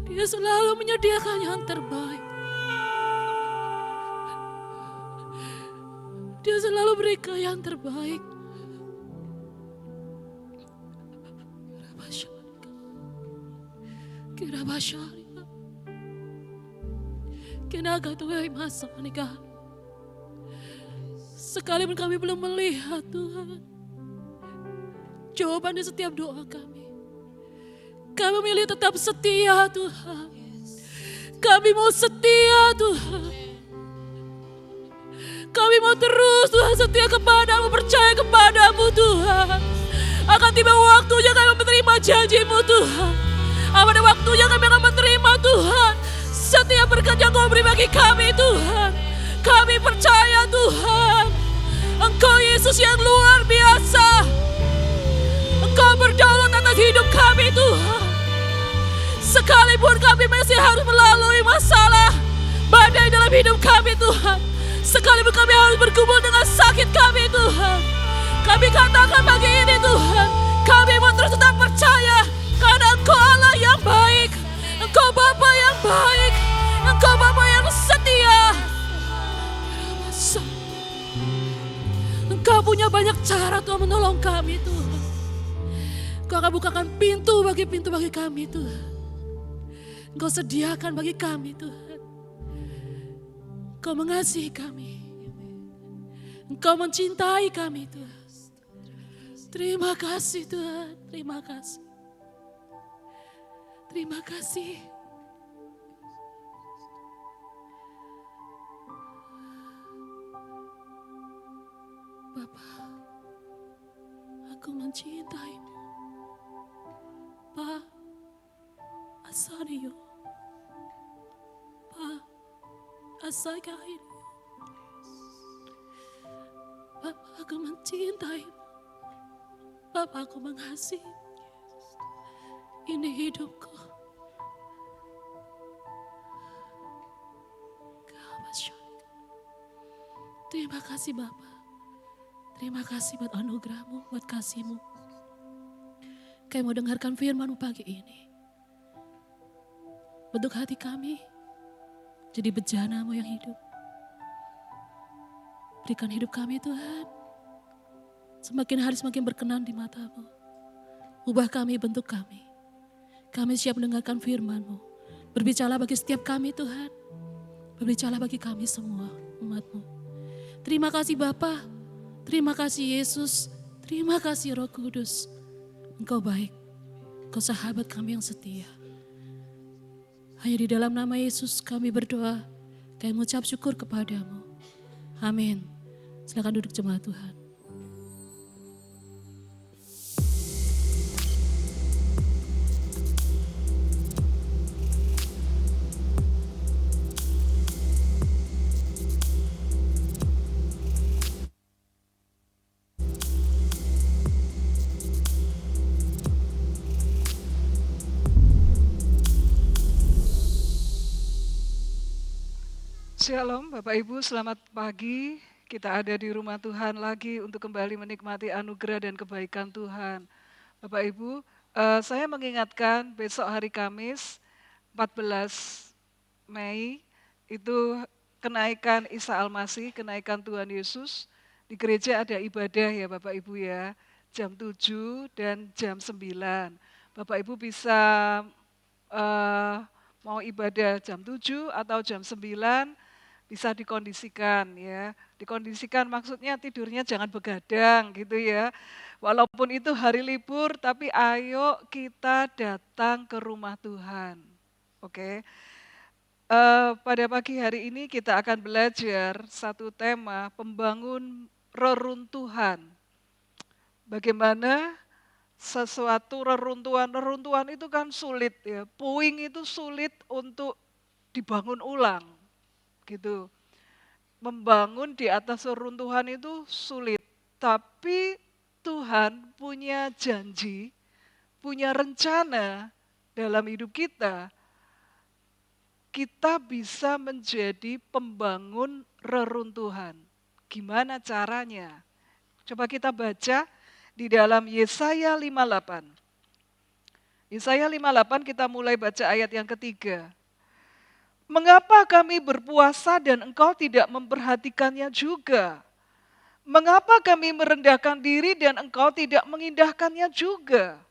Dia selalu menyediakan yang terbaik. Dia selalu berikan yang terbaik. Kira basyarika, kinaga tuh masa nikah. Sekalipun kami belum melihat Tuhan jawaban di setiap doa kami, kami memilih tetap setia Tuhan. Kami mau setia Tuhan. Kami mau terus Tuhan setia kepadamu, percaya kepadamu Tuhan. Akan tiba waktunya kami menerima janji-Mu Tuhan. Pada waktunya kami akan menerima Tuhan setiap berkat yang Kau beri bagi kami Tuhan. Kami percaya Tuhan, Engkau Yesus yang luar biasa. Engkau berdaulat atas hidup kami Tuhan. Sekalipun kami masih harus melalui masalah, badai dalam hidup kami Tuhan. Sekalipun kami harus bergumul dengan sakit kami Tuhan. Kami katakan pagi ini Tuhan, kami mau terus tetap percaya. Karena Engkau Allah yang baik, Engkau Bapa yang baik, Engkau Bapa yang setia. Engkau punya banyak cara Tuhan menolong kami Tuhan. Engkau akan bukakan pintu bagi kami Tuhan. Engkau sediakan bagi kami Tuhan. Engkau mengasihi kami. Engkau mencintai kami Tuhan. Terima kasih Tuhan, terima kasih. Terima kasih. Bapa, aku mencintaimu. Pa, asariyo. Pa, asagainu. Bapa, aku mencintaimu. Bapa, aku mengasihi. Ini hidupku. Terima kasih Bapa. Terima kasih buat anugerah-Mu, buat kasih-Mu. Kami mau dengarkan firman-Mu pagi ini. Bentuk hati kami jadi bejana-Mu yang hidup. Berikan hidup kami Tuhan. Semakin hari semakin berkenan di mata-Mu. Ubah kami, bentuk kami. Kami siap mendengarkan firman-Mu. Berbicara bagi setiap kami Tuhan. Berbicara bagi kami semua umat-Mu. Terima kasih Bapa. Terima kasih Yesus. Terima kasih Roh Kudus. Engkau baik. Engkau sahabat kami yang setia. Hanya di dalam nama Yesus kami berdoa. Kami mengucap syukur kepadamu. Amin. Silakan duduk jemaat Tuhan. Shalom Bapak Ibu, selamat pagi. Kita ada di rumah Tuhan lagi untuk kembali menikmati anugerah dan kebaikan Tuhan. Bapak Ibu, saya mengingatkan besok hari Kamis 14 Mei itu kenaikan Isa Al-Masih, kenaikan Tuhan Yesus. Di gereja ada ibadah ya Bapak Ibu ya, jam 7 dan jam 9. Bapak Ibu bisa mau ibadah jam 7 atau jam 9, bisa dikondisikan ya. Dikondisikan maksudnya tidurnya jangan begadang gitu ya. Walaupun itu hari libur, tapi ayo kita datang ke rumah Tuhan. Oke. Pada pagi hari ini kita akan belajar satu tema, membangun reruntuhan. Bagaimana sesuatu reruntuhan itu kan sulit ya. Puing itu sulit untuk dibangun ulang. Gitu. Membangun di atas reruntuhan itu sulit, tapi Tuhan punya janji, punya rencana dalam hidup kita. Kita bisa menjadi pembangun reruntuhan. Gimana caranya? Coba kita baca di dalam Yesaya 58. Yesaya 58 kita mulai baca ayat yang ketiga. Mengapa kami berpuasa dan engkau tidak memperhatikannya juga? Mengapa kami merendahkan diri dan engkau tidak mengindahkannya juga?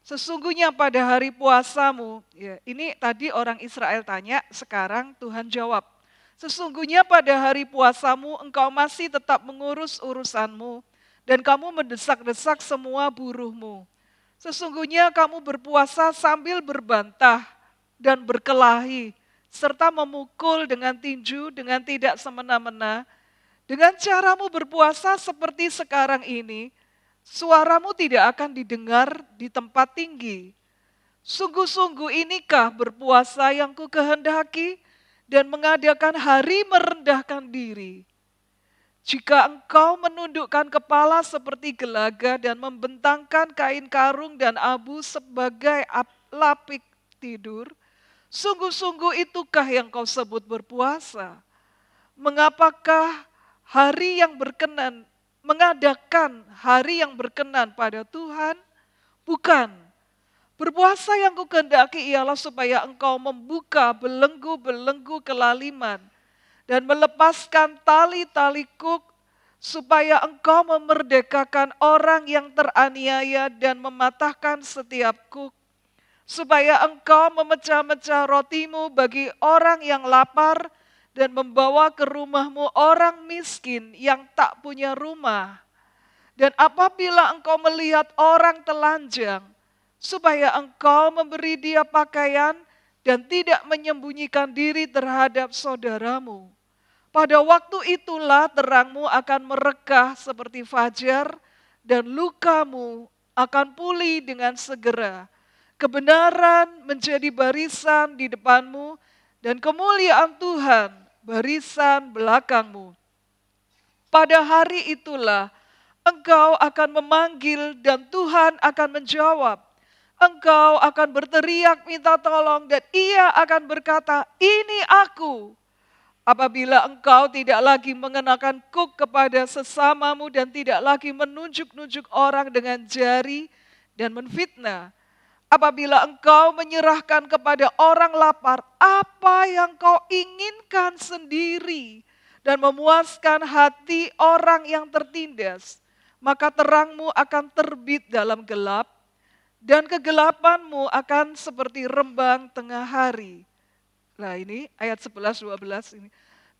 Sesungguhnya pada hari puasamu, ya, ini tadi orang Israel tanya, sekarang Tuhan jawab. Sesungguhnya pada hari puasamu engkau masih tetap mengurus urusanmu dan kamu mendesak-desak semua buruhmu. Sesungguhnya kamu berpuasa sambil berbantah dan berkelahi, serta memukul dengan tinju dengan tidak semena-mena. Dengan caramu berpuasa seperti sekarang ini, suaramu tidak akan didengar di tempat tinggi. Sungguh-sungguh inikah berpuasa yang ku kehendaki dan mengadakan hari merendahkan diri. Jika engkau menundukkan kepala seperti gelaga dan membentangkan kain karung dan abu sebagai lapik tidur, sungguh-sungguh itukah yang kau sebut berpuasa? Mengapakah mengadakan hari yang berkenan pada Tuhan? Bukan. Berpuasa yang kukehendaki ialah supaya engkau membuka belenggu-belenggu kelaliman dan melepaskan tali-tali kuk, supaya engkau memerdekakan orang yang teraniaya dan mematahkan setiap kuk, supaya engkau memecah-mecah rotimu bagi orang yang lapar dan membawa ke rumahmu orang miskin yang tak punya rumah. Dan apabila engkau melihat orang telanjang, supaya engkau memberi dia pakaian dan tidak menyembunyikan diri terhadap saudaramu. Pada waktu itulah terangmu akan merekah seperti fajar dan lukamu akan pulih dengan segera. Kebenaran menjadi barisan di depanmu dan kemuliaan Tuhan barisan belakangmu. Pada hari itulah engkau akan memanggil dan Tuhan akan menjawab. Engkau akan berteriak minta tolong dan ia akan berkata, ini aku. Apabila engkau tidak lagi mengenakan kuk kepada sesamamu dan tidak lagi menunjuk-nunjuk orang dengan jari dan menfitnah. Apabila engkau menyerahkan kepada orang lapar apa yang kau inginkan sendiri dan memuaskan hati orang yang tertindas, maka terangmu akan terbit dalam gelap dan kegelapanmu akan seperti rembang tengah hari. Nah ini ayat 11-12 ini.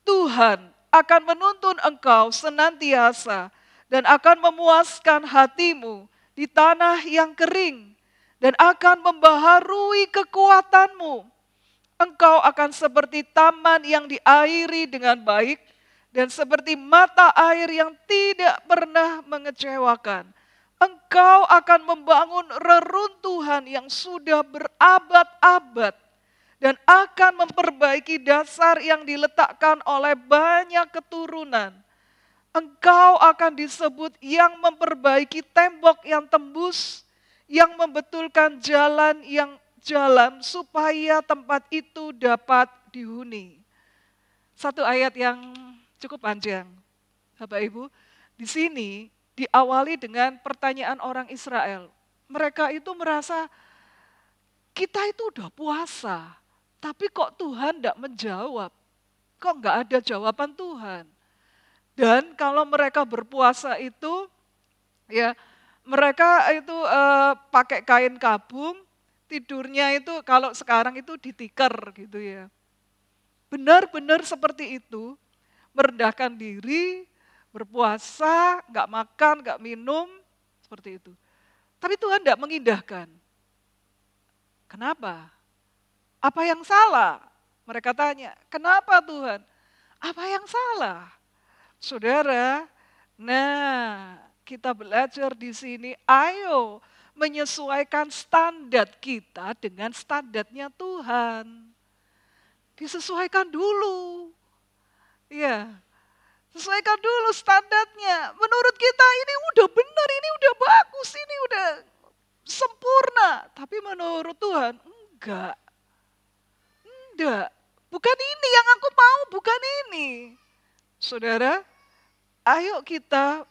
Tuhan akan menuntun engkau senantiasa dan akan memuaskan hatimu di tanah yang kering dan akan membaharui kekuatanmu. Engkau akan seperti taman yang diairi dengan baik dan seperti mata air yang tidak pernah mengecewakan. Engkau akan membangun reruntuhan yang sudah berabad-abad dan akan memperbaiki dasar yang diletakkan oleh banyak keturunan. Engkau akan disebut yang memperbaiki tembok yang tembus, yang membetulkan jalan supaya tempat itu dapat dihuni. Satu ayat yang cukup panjang. Bapak Ibu, di sini diawali dengan pertanyaan orang Israel. Mereka itu merasa kita itu udah puasa, tapi kok Tuhan tidak menjawab? Kok nggak ada jawaban Tuhan? Dan kalau mereka berpuasa itu, ya mereka itu pakai kain kabung, tidurnya itu kalau sekarang itu ditikar gitu ya. Benar-benar seperti itu, merendahkan diri, berpuasa, nggak makan, nggak minum, seperti itu. Tapi Tuhan tidak mengindahkan. Kenapa? Apa yang salah? Mereka tanya, kenapa Tuhan? Apa yang salah? Saudara, nah kita belajar di sini, ayo menyesuaikan standar kita dengan standarnya Tuhan. Disesuaikan dulu. Ya, sesuaikan dulu standarnya. Menurut kita ini udah benar, ini udah bagus, ini udah sempurna. Tapi menurut Tuhan, enggak. Enggak. Bukan ini yang aku mau, bukan ini. Saudara, ayo kita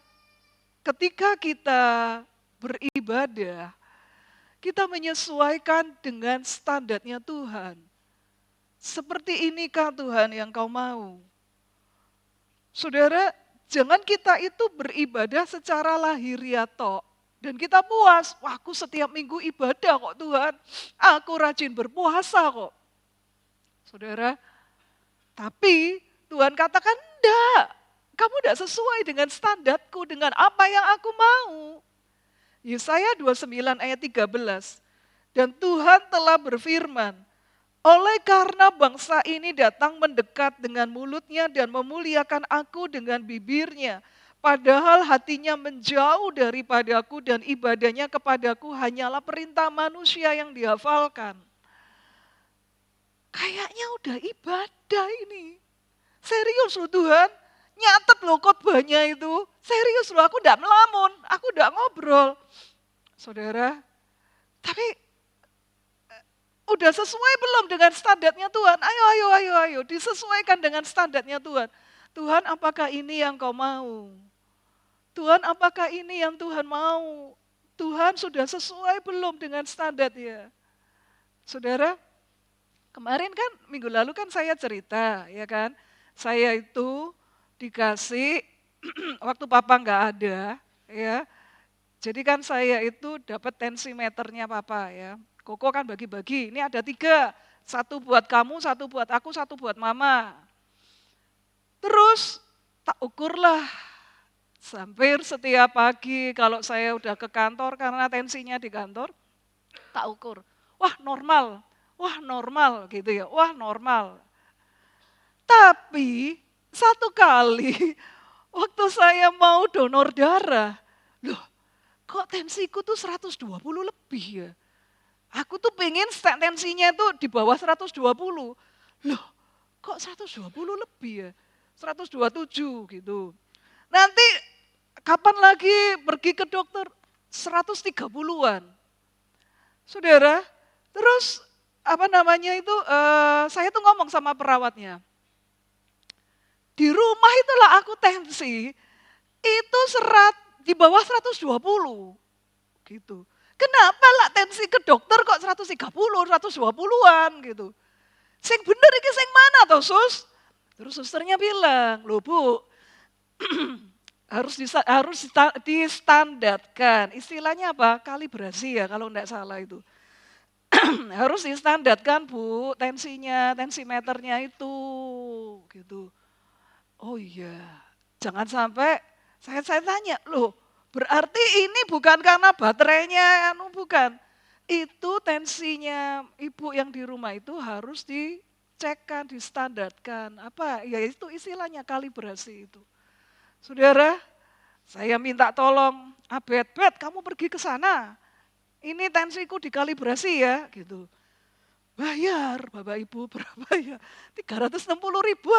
ketika kita beribadah, kita menyesuaikan dengan standarnya Tuhan. Seperti inikah Tuhan yang kau mau? Saudara, jangan kita itu beribadah secara lahiriah tok. Dan kita puas, wah aku setiap minggu ibadah kok Tuhan. Aku rajin berpuasa kok. Saudara, tapi Tuhan katakan enggak. Kamu enggak sesuai dengan standarku, dengan apa yang aku mau. Yesaya 29 ayat 13. Dan Tuhan telah berfirman, oleh karena bangsa ini datang mendekat dengan mulutnya dan memuliakan aku dengan bibirnya, padahal hatinya menjauh daripadaku dan ibadahnya kepadaku hanyalah perintah manusia yang dihafalkan. Kayaknya udah ibadah ini. Serius loh Tuhan, nyatet loh khotbahnya itu. Serius loh, aku enggak melamun, aku enggak ngobrol. Saudara, tapi udah sesuai belum dengan standarnya Tuhan? Ayo, disesuaikan dengan standarnya Tuhan. Tuhan, apakah ini yang kau mau? Tuhan, apakah ini yang Tuhan mau? Tuhan sudah sesuai belum dengan standarnya? Saudara, kemarin kan, minggu lalu kan saya cerita, ya kan? Saya itu dikasih, waktu papa nggak ada, ya. Jadi kan saya itu dapat tensimeternya papa ya. Koko kan bagi-bagi, ini ada 3. 1 buat kamu, 1 buat aku, 1 buat mama. Terus tak ukurlah. Hampir setiap pagi kalau saya udah ke kantor karena tensinya di kantor, tak ukur. Wah normal gitu ya, wah normal. Tapi satu kali waktu saya mau donor darah, loh kok tensiku tuh 120 lebih ya. Aku tuh pengen tensinya tuh di bawah 120. Loh, kok 120 lebih ya? 127 gitu. Nanti kapan lagi pergi ke dokter? 130-an. Saudara, terus apa namanya itu, saya tuh ngomong sama perawatnya. Di rumah itulah aku tensi, itu di bawah 120. Gitu. Kenapa lah tensi ke dokter kok 130, 120-an gitu. Sing bener iki sing mana toh sus? Terus susternya bilang, loh Bu, harus distandarkan. Istilahnya apa? Kalibrasi ya kalau enggak salah itu. Harus distandarkan Bu, tensimeternya itu. Gitu. Oh iya, jangan sampai saya tanya, loh berarti ini bukan karena baterainya, bukan. Itu tensinya ibu yang di rumah itu harus dicekkan, distandarkan. Apa? Ya itu istilahnya kalibrasi itu. Saudara, saya minta tolong, Bet, kamu pergi ke sana. Ini tensiku dikalibrasi ya, gitu. Bayar Bapak Ibu berapa ya? 360.000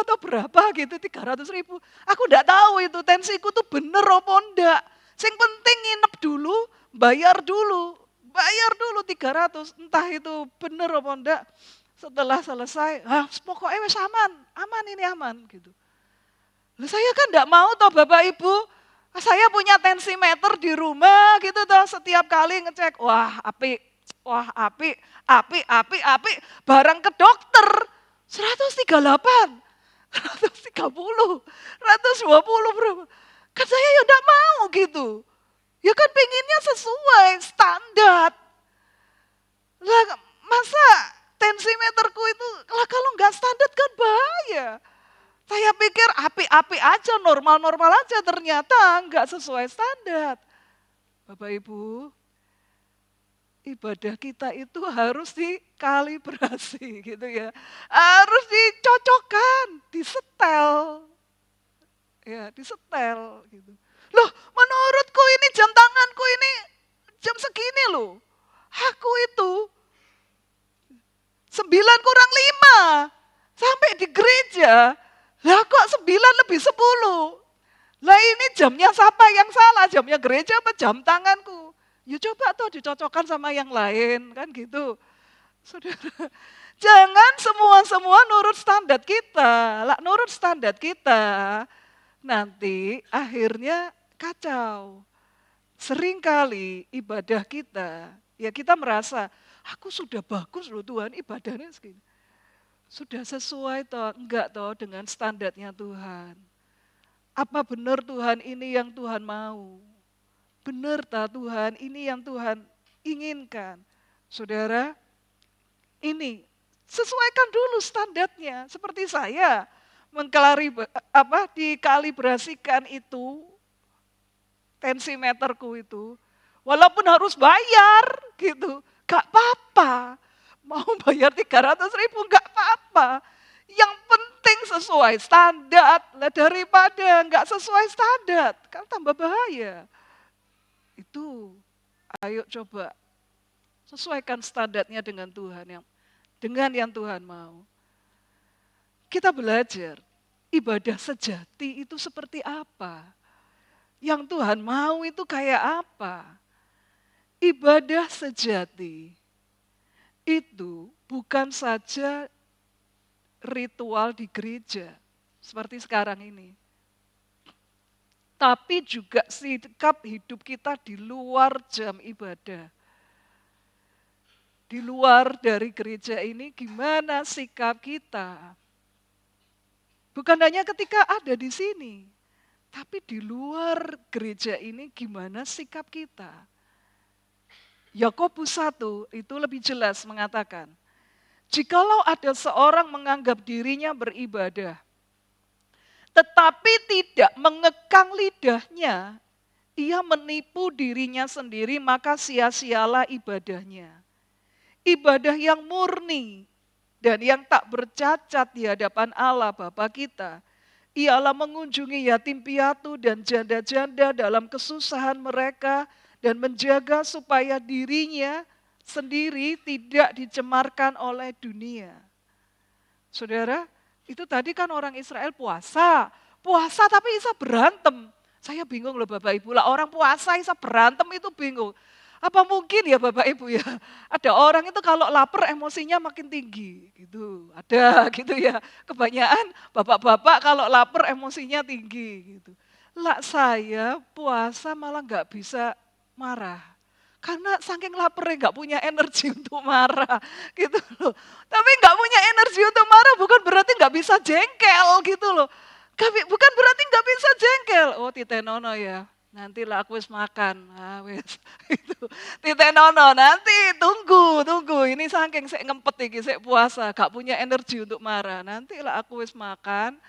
atau berapa gitu, 300.000. Aku enggak tahu itu tensiku tuh bener apa enggak. Yang penting nginep dulu, bayar dulu 300, entah itu bener apa enggak. Setelah selesai, pokoknya wes aman ini aman gitu. Lah saya kan enggak mau toh Bapak Ibu. Saya punya tensimeter di rumah gitu toh, setiap kali ngecek, wah api, barang ke dokter 138, 130, 120 berapa. Kan saya ya enggak mau gitu. Ya kan pengennya sesuai standar. Lah masa tensimeterku itu lah kalau nggak standar kan bahaya. Saya pikir api-api aja, normal-normal aja, ternyata nggak sesuai standar. Bapak Ibu, ibadah kita itu harus dikalibrasi gitu ya. Harus dicocokkan, disetel. Ya, disetel gitu. Loh, menurutku ini jam tanganku ini jam segini loh. Aku itu 9 kurang 5 sampai di gereja. Lah kok 9 lebih 10? Lah ini jamnya siapa yang salah? Jamnya gereja apa jam tanganku? Ya coba tuh dicocokkan sama yang lain, kan gitu. Saudara, jangan semua nurut standar kita. Lah nurut standar kita, nanti akhirnya kacau. Seringkali ibadah kita, ya kita merasa, aku sudah bagus loh Tuhan, ibadahnya segini. Sudah sesuai toh, enggak toh dengan standarnya Tuhan. Apa benar Tuhan ini yang Tuhan mau? Benar tak Tuhan ini yang Tuhan inginkan? Saudara, ini sesuaikan dulu standarnya. Seperti saya dikalibrasikan itu tensimeterku itu, walaupun harus bayar gitu, gak apa-apa. Mau bayar 300.000 gak apa-apa. Yang penting sesuai standar lah, daripada gak sesuai standar kan tambah bahaya. Itu ayo coba sesuaikan standarnya dengan Tuhan, dengan yang Tuhan mau. Kita belajar ibadah sejati itu seperti apa. Yang Tuhan mau itu kayak apa. Ibadah sejati itu bukan saja ritual di gereja seperti sekarang ini. Tapi juga sikap hidup kita di luar jam ibadah. Di luar dari gereja ini gimana sikap kita. Bukan hanya ketika ada di sini, tapi di luar gereja ini gimana sikap kita. Yakobus 1 itu lebih jelas mengatakan, jikalau ada seorang menganggap dirinya beribadah, tetapi tidak mengekang lidahnya, ia menipu dirinya sendiri, maka sia-sialah ibadahnya. Ibadah yang murni dan yang tak bercacat di hadapan Allah Bapa kita, ialah mengunjungi yatim piatu dan janda-janda dalam kesusahan mereka, dan menjaga supaya dirinya sendiri tidak dicemarkan oleh dunia. Saudara, itu tadi kan orang Israel puasa tapi bisa berantem. Saya bingung loh Bapak Ibu, lah orang puasa bisa berantem itu bingung. Apa mungkin ya Bapak Ibu ya, ada orang itu kalau lapar emosinya makin tinggi gitu. Ada gitu ya, kebanyakan bapak-bapak kalau lapar emosinya tinggi gitu. Lah saya puasa malah nggak bisa marah. Karena saking laparnya nggak punya energi untuk marah gitu loh. Tapi nggak punya energi untuk marah bukan berarti nggak bisa jengkel gitu loh. Bukan berarti nggak bisa jengkel. Oh titenono ya, nanti lah aku wis makan. Wis itu. Titenono nanti tunggu. Ini saking saya ngempet iki, saya puasa, gak punya energi untuk marah. Nanti lah aku wis makan.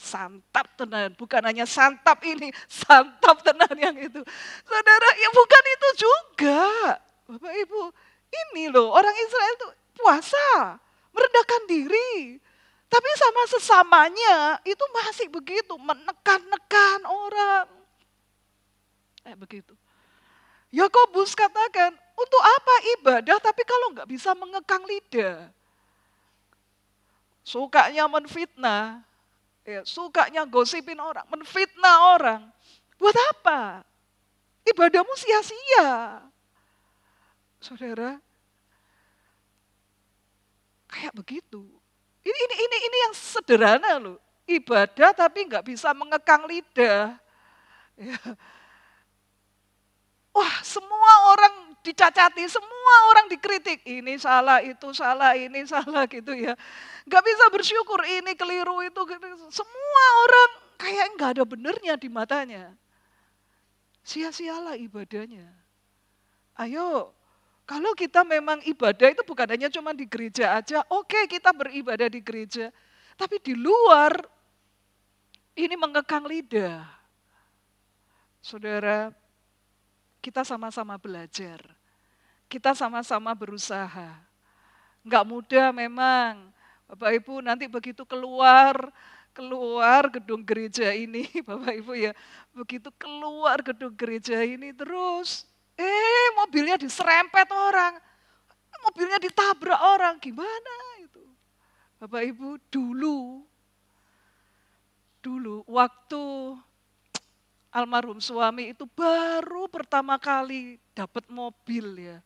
Santap tenan, bukan hanya santap ini, santap tenan yang itu. Saudara, ya bukan itu juga. Bapak Ibu, ini loh orang Israel itu puasa, merendahkan diri. Tapi sama sesamanya itu masih begitu, menekan-nekan orang. Begitu. Yakobus katakan, untuk apa ibadah tapi kalau nggak bisa mengekang lidah? Sukanya menfitnah. Ya, sukanya gosipin orang, menfitnah orang. Buat apa? Ibadahmu sia-sia. Saudara, kayak begitu. Ini yang sederhana loh. ibadah tapi nggak bisa mengekang lidah. Ya. Wah, semua orang dicacati, semua orang dikritik. Ini salah, itu salah, ini salah gitu ya. Nggak bisa bersyukur, ini keliru, itu. Semua orang kayak nggak ada benernya di matanya. Sia-sialah ibadahnya. Ayo, kalau kita memang ibadah itu bukan hanya cuma di gereja aja, oke kita beribadah di gereja. Tapi di luar, ini mengekang lidah. Saudara, kita sama-sama belajar. Kita sama-sama berusaha. Enggak mudah memang. Bapak Ibu nanti begitu keluar gedung gereja ini, Bapak Ibu ya, begitu keluar gedung gereja ini terus, mobilnya diserempet orang, mobilnya ditabrak orang, gimana itu? Bapak Ibu, dulu waktu almarhum suami itu baru pertama kali dapat mobil ya.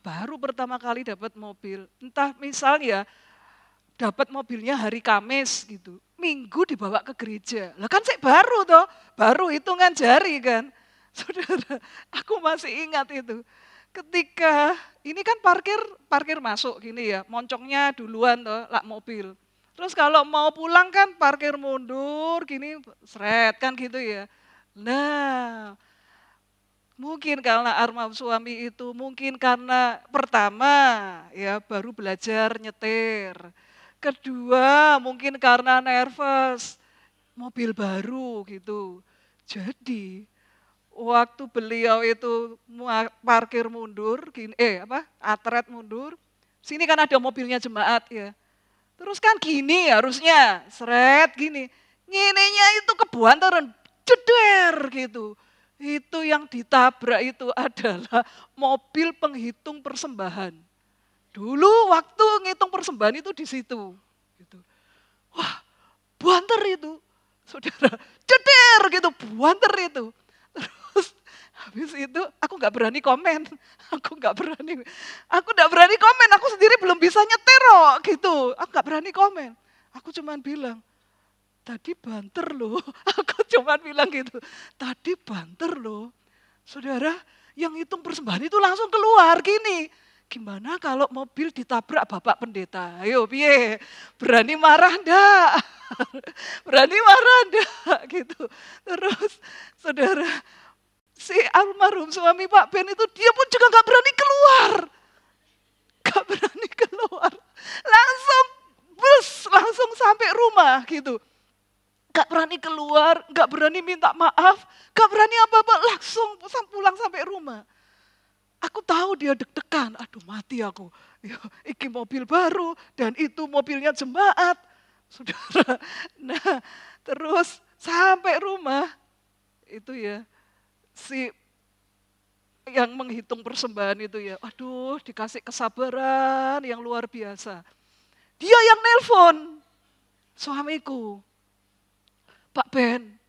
Baru pertama kali dapat mobil. Entah misalnya dapat mobilnya hari Kamis gitu. Minggu dibawa ke gereja. Lah kan saya baru toh, baru hitungan jari kan. Saudara, aku masih ingat itu. Ketika ini kan parkir masuk gini ya, moncongnya duluan toh, lak mobil. Terus kalau mau pulang kan parkir mundur, gini seret kan gitu ya. Nah, mungkin karena almarhum suami itu, mungkin karena pertama ya baru belajar nyetir. Kedua mungkin karena nervous, mobil baru gitu. Jadi waktu beliau itu parkir mundur, gini, atret mundur, sini kan ada mobilnya jemaat ya. Terus kan gini harusnya, seret gini. Ngininya itu kebantaran, jeder gitu. Itu yang ditabrak itu adalah mobil penghitung persembahan. Dulu waktu ngitung persembahan itu di situ. Gitu. Wah, banter itu. Saudara, jeder gitu, banter itu. Terus habis itu aku nggak berani komen. Aku nggak berani komen, aku sendiri belum bisa nyetir gitu. Aku nggak berani komen. Aku cuman bilang, tadi banter loh. Aku cuman bilang gitu, tadi banter loh. Saudara, yang hitung persembahan itu langsung keluar gini. Gimana kalau mobil ditabrak Bapak Pendeta? Ayo piye? Berani marah enggak? Berani marah enggak? Gitu. Terus saudara, si almarhum suami Pak Ben itu dia pun juga gak berani keluar. Gak berani keluar. Langsung sampai rumah gitu. Gak berani keluar, gak berani minta maaf, gak berani apa-apa, langsung pulang sampai rumah. Aku tahu dia deg-degan, aduh mati aku. Ya, iki mobil baru dan itu mobilnya jemaat. Saudara, nah terus sampai rumah itu ya, si yang menghitung persembahan itu ya, aduh dikasih kesabaran yang luar biasa. Dia yang nelpon suamiku, Pak Ben,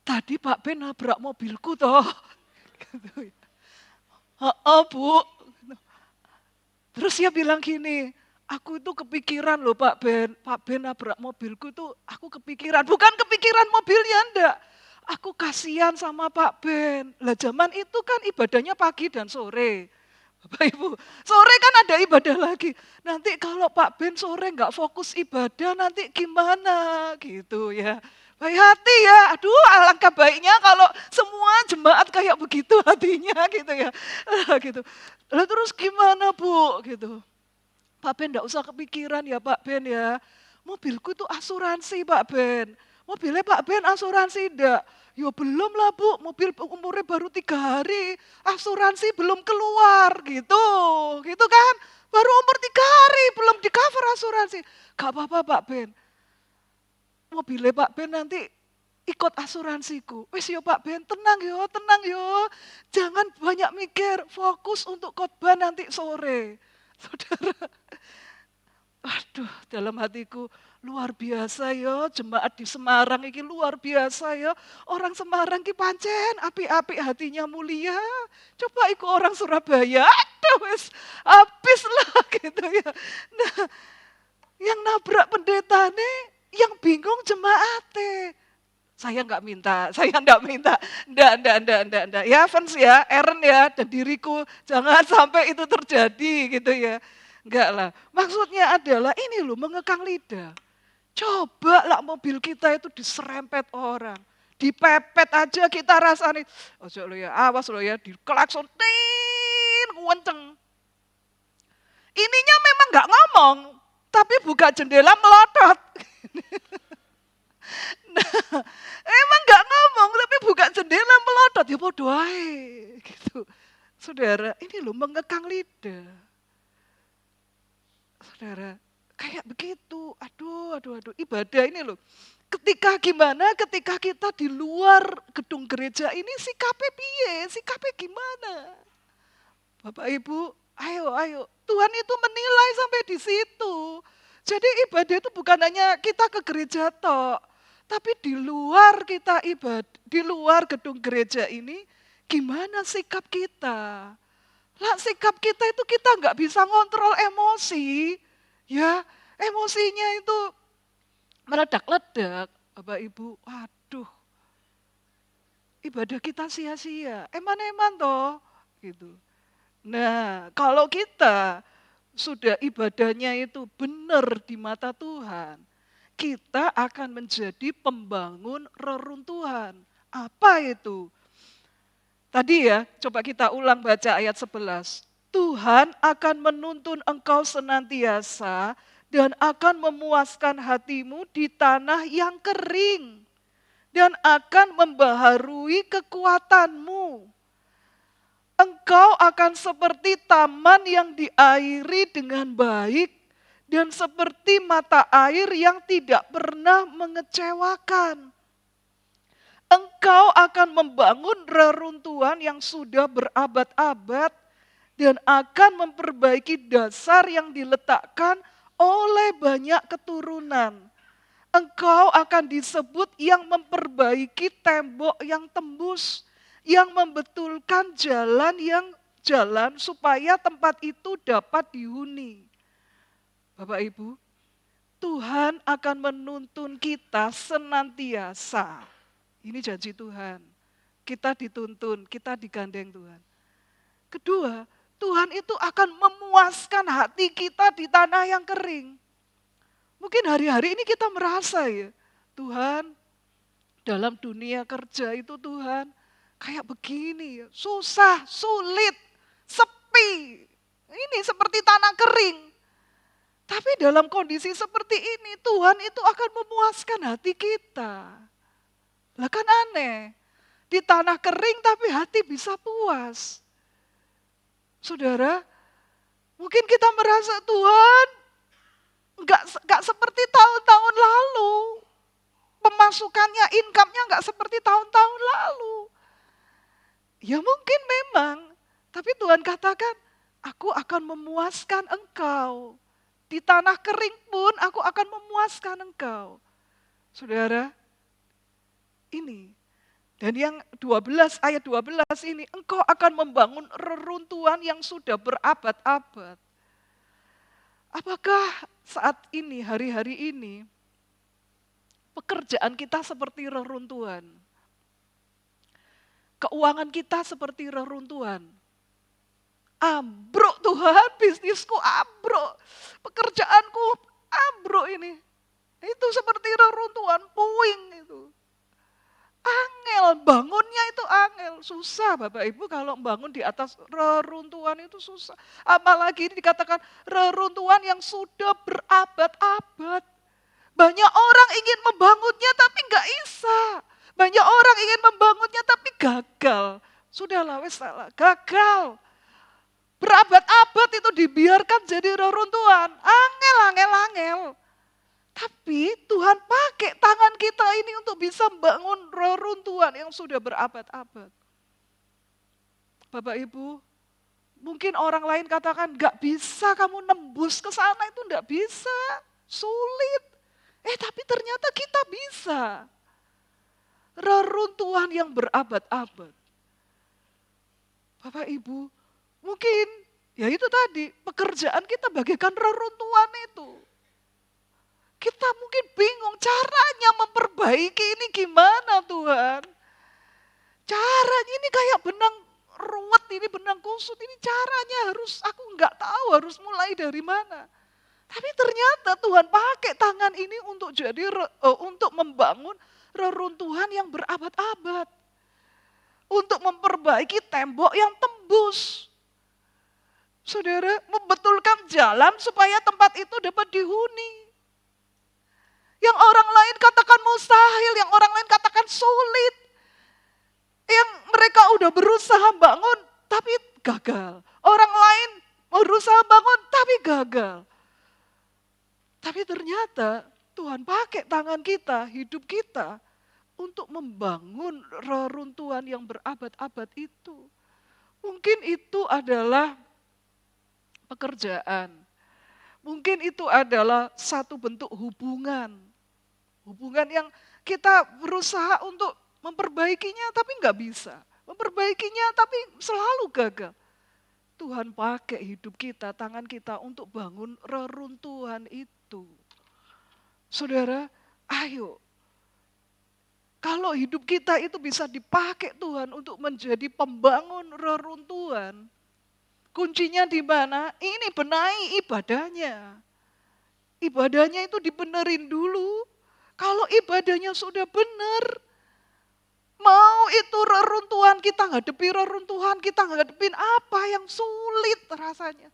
tadi Pak Ben nabrak mobilku toh. Oh Bu. Terus dia bilang gini, aku itu kepikiran loh Pak Ben nabrak mobilku itu aku kepikiran, bukan kepikiran mobilnya enggak. Aku kasihan sama Pak Ben. Lah zaman itu kan ibadahnya pagi dan sore. Bapak Ibu, sore kan ada ibadah lagi. Nanti kalau Pak Ben sore enggak fokus ibadah nanti gimana gitu ya. Baik hati ya, aduh alangkah baiknya kalau semua jemaat kayak begitu hatinya gitu ya. Gitu. Lalu terus gimana Bu gitu. Pak Ben enggak usah kepikiran ya Pak Ben ya. Mobilku itu asuransi Pak Ben. Mobilnya Pak Ben asuransi enggak? Ya belum lah Bu, mobil umurnya baru 3 hari, asuransi belum keluar gitu. Gitu kan, baru umur 3 hari, belum di cover asuransi. Gak apa-apa Pak Ben, mobilnya Pak Ben nanti ikut asuransiku. Wes yo Pak Ben, tenang yo. Jangan banyak mikir, fokus untuk khotbah nanti sore. Saudara, aduh dalam hatiku, luar biasa ya, jemaat di Semarang ini luar biasa ya. Orang Semarang ki pancen api-api hatinya mulia. Coba ikut orang Surabaya, aduh wis habis lah gitu ya. Nah, Yang nabrak pendetane, yang bingung jemaate. Saya nggak minta. Nggak. Ya Fans ya, Aaron ya, dan diriku, jangan sampai itu terjadi gitu ya. Enggak lah. Maksudnya adalah ini loh, mengekang lidah. Coba lah mobil kita itu diserempet orang. Dipepet aja kita rasanya. Ojo lo ya, awas lo ya, diklakson, tin, kenceng. Ininya memang nggak ngomong, tapi buka jendela melotot. Nah, emang nggak ngomong, tapi buka jendela melotot, ya bodoh aja. Gitu. Saudara, ini loh mengekang lidah. Saudara, kayak begitu. Aduh. Ibadah ini loh. Ketika kita di luar gedung gereja ini sikapnya piye? Sikapnya gimana? Bapak Ibu, ayo. Tuhan itu menilai sampai di situ. Jadi ibadah itu bukan hanya kita ke gereja tok, tapi di luar kita ibadah, di luar gedung gereja ini, gimana sikap kita? Lah sikap kita itu kita nggak bisa ngontrol emosi, ya emosinya itu meledak-ledak, Bapak Ibu. Waduh, ibadah kita sia-sia, eman-eman toh, gitu. Nah, kalau kita sudah ibadahnya itu benar di mata Tuhan, kita akan menjadi pembangun reruntuhan. Apa itu? Tadi ya, coba kita ulang baca ayat 11. Tuhan akan menuntun engkau senantiasa dan akan memuaskan hatimu di tanah yang kering dan akan membaharui kekuatanmu. Engkau akan seperti taman yang diairi dengan baik dan seperti mata air yang tidak pernah mengecewakan. Engkau akan membangun reruntuhan yang sudah berabad-abad dan akan memperbaiki dasar yang diletakkan oleh banyak keturunan. Engkau akan disebut yang memperbaiki tembok yang tembus, yang membetulkan jalan supaya tempat itu dapat dihuni. Bapak Ibu, Tuhan akan menuntun kita senantiasa. Ini janji Tuhan. Kita dituntun, kita digandeng Tuhan. Kedua, Tuhan itu akan memuaskan hati kita di tanah yang kering. Mungkin hari-hari ini kita merasa ya, Tuhan dalam dunia kerja itu Tuhan, kayak begini ya, susah, sulit, sepi. Ini seperti tanah kering. Tapi dalam kondisi seperti ini Tuhan itu akan memuaskan hati kita. Lah kan aneh, di tanah kering tapi hati bisa puas. Saudara, mungkin kita merasa Tuhan enggak seperti tahun-tahun lalu. Pemasukannya, income-nya enggak seperti tahun-tahun lalu. Ya mungkin memang, tapi Tuhan katakan, aku akan memuaskan engkau. Di tanah kering pun aku akan memuaskan engkau. Saudara, ini. Dan yang 12, ayat 12 ini, engkau akan membangun reruntuhan yang sudah berabad-abad. Apakah saat ini, hari-hari ini, pekerjaan kita seperti reruntuhan? Keuangan kita seperti reruntuhan. Ambruk Tuhan, bisnisku ambruk, pekerjaanku ambruk ini. Itu seperti reruntuhan, puing itu. Angel, bangunnya itu angel. Susah Bapak Ibu kalau bangun di atas reruntuhan itu susah. Apalagi ini dikatakan reruntuhan yang sudah berabad-abad. Banyak orang ingin membangunnya tapi enggak bisa. Banyak orang ingin membangunnya tapi gagal. Sudahlah wes salah, gagal. Berabad-abad itu dibiarkan jadi reruntuhan. Angel. Tapi Tuhan pakai tangan kita ini untuk bisa membangun reruntuhan yang sudah berabad-abad. Bapak Ibu, mungkin orang lain katakan gak bisa kamu nembus ke sana, itu gak bisa, sulit. Tapi ternyata kita bisa. Reruntuhan yang berabad-abad. Bapak Ibu, mungkin ya itu tadi, pekerjaan kita bagaikan reruntuhan itu. Kita mungkin bingung caranya memperbaiki ini gimana Tuhan. Caranya ini kayak benang ruwet, ini benang kusut, ini caranya aku nggak tahu harus mulai dari mana. Tapi ternyata Tuhan pakai tangan ini untuk untuk membangun reruntuhan yang berabad-abad. Untuk memperbaiki tembok yang tembus. Saudara, membetulkan jalan supaya tempat itu dapat dihuni. Yang orang lain katakan mustahil, yang orang lain katakan sulit. Yang mereka udah berusaha bangun tapi gagal. Orang lain berusaha bangun tapi gagal. Tapi ternyata Tuhan pakai tangan kita, hidup kita untuk membangun reruntuhan yang berabad-abad itu. Mungkin itu adalah pekerjaan. Mungkin itu adalah satu bentuk hubungan. Hubungan yang kita berusaha untuk memperbaikinya tapi nggak bisa. Memperbaikinya tapi selalu gagal. Tuhan pakai hidup kita, tangan kita untuk bangun reruntuhan itu. Saudara, ayo. Kalau hidup kita itu bisa dipakai Tuhan untuk menjadi pembangun reruntuhan, kuncinya di mana? Ini benahi ibadahnya. Ibadahnya itu dibenerin dulu. Kalau ibadahnya sudah benar, mau itu reruntuhan, kita ngadepi reruntuhan, kita ngadepin apa yang sulit rasanya.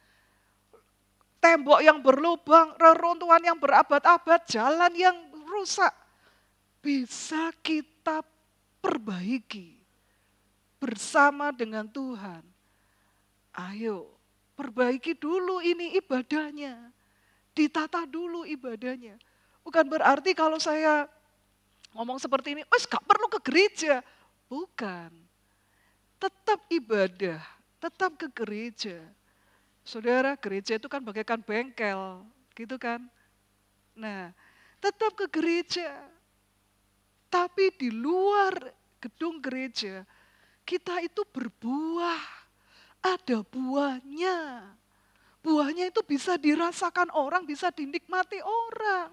Tembok yang berlubang, reruntuhan yang berabad-abad, jalan yang rusak. Bisa kita perbaiki bersama dengan Tuhan. Ayo, perbaiki dulu ini ibadahnya. Ditata dulu ibadahnya. Bukan berarti kalau saya ngomong seperti ini, wes gak perlu ke gereja. Bukan. Tetap ibadah, tetap ke gereja. Saudara, gereja itu kan bagaikan bengkel, gitu kan. Nah, tetap ke gereja. Tapi di luar gedung gereja, kita itu berbuah. Ada buahnya. Buahnya itu bisa dirasakan orang, bisa dinikmati orang.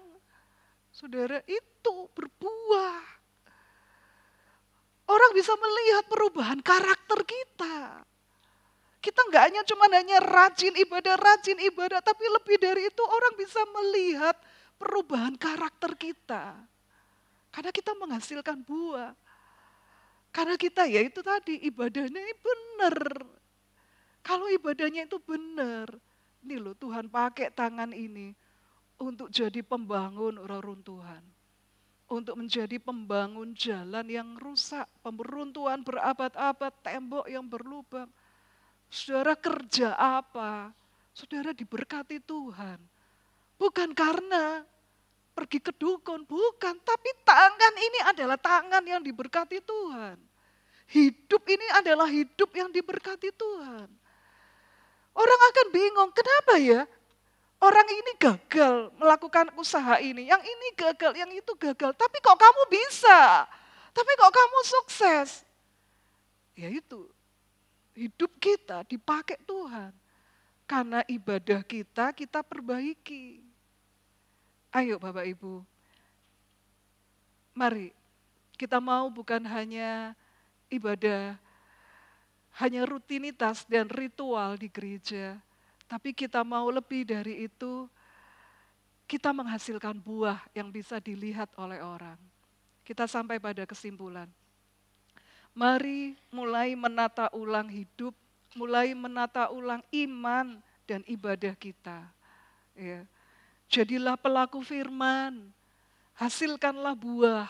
Saudara, itu berbuah. Orang bisa melihat perubahan karakter kita. Kita nggak hanya rajin ibadah, tapi lebih dari itu orang bisa melihat perubahan karakter kita. Karena kita menghasilkan buah. Karena kita ya itu tadi, ibadahnya ini benar. Kalau ibadahnya itu benar, ini loh Tuhan pakai tangan ini untuk jadi pembangun reruntuhan. Untuk menjadi pembangun jalan yang rusak, pemberuntuhan berabad-abad, tembok yang berlubang. Saudara kerja apa? Saudara diberkati Tuhan. Bukan karena pergi ke dukun, bukan. Tapi tangan ini adalah tangan yang diberkati Tuhan. Hidup ini adalah hidup yang diberkati Tuhan. Orang akan bingung, kenapa ya? Orang ini gagal melakukan usaha ini, yang ini gagal, yang itu gagal. Tapi kok kamu bisa? Tapi kok kamu sukses? Ya itu, hidup kita dipakai Tuhan. Karena ibadah kita perbaiki. Ayo Bapak Ibu, mari kita mau bukan hanya ibadah, hanya rutinitas dan ritual di gereja. Tapi kita mau lebih dari itu, kita menghasilkan buah yang bisa dilihat oleh orang. Kita sampai pada kesimpulan. Mari mulai menata ulang hidup, mulai menata ulang iman dan ibadah kita. Ya. Jadilah pelaku firman, hasilkanlah buah,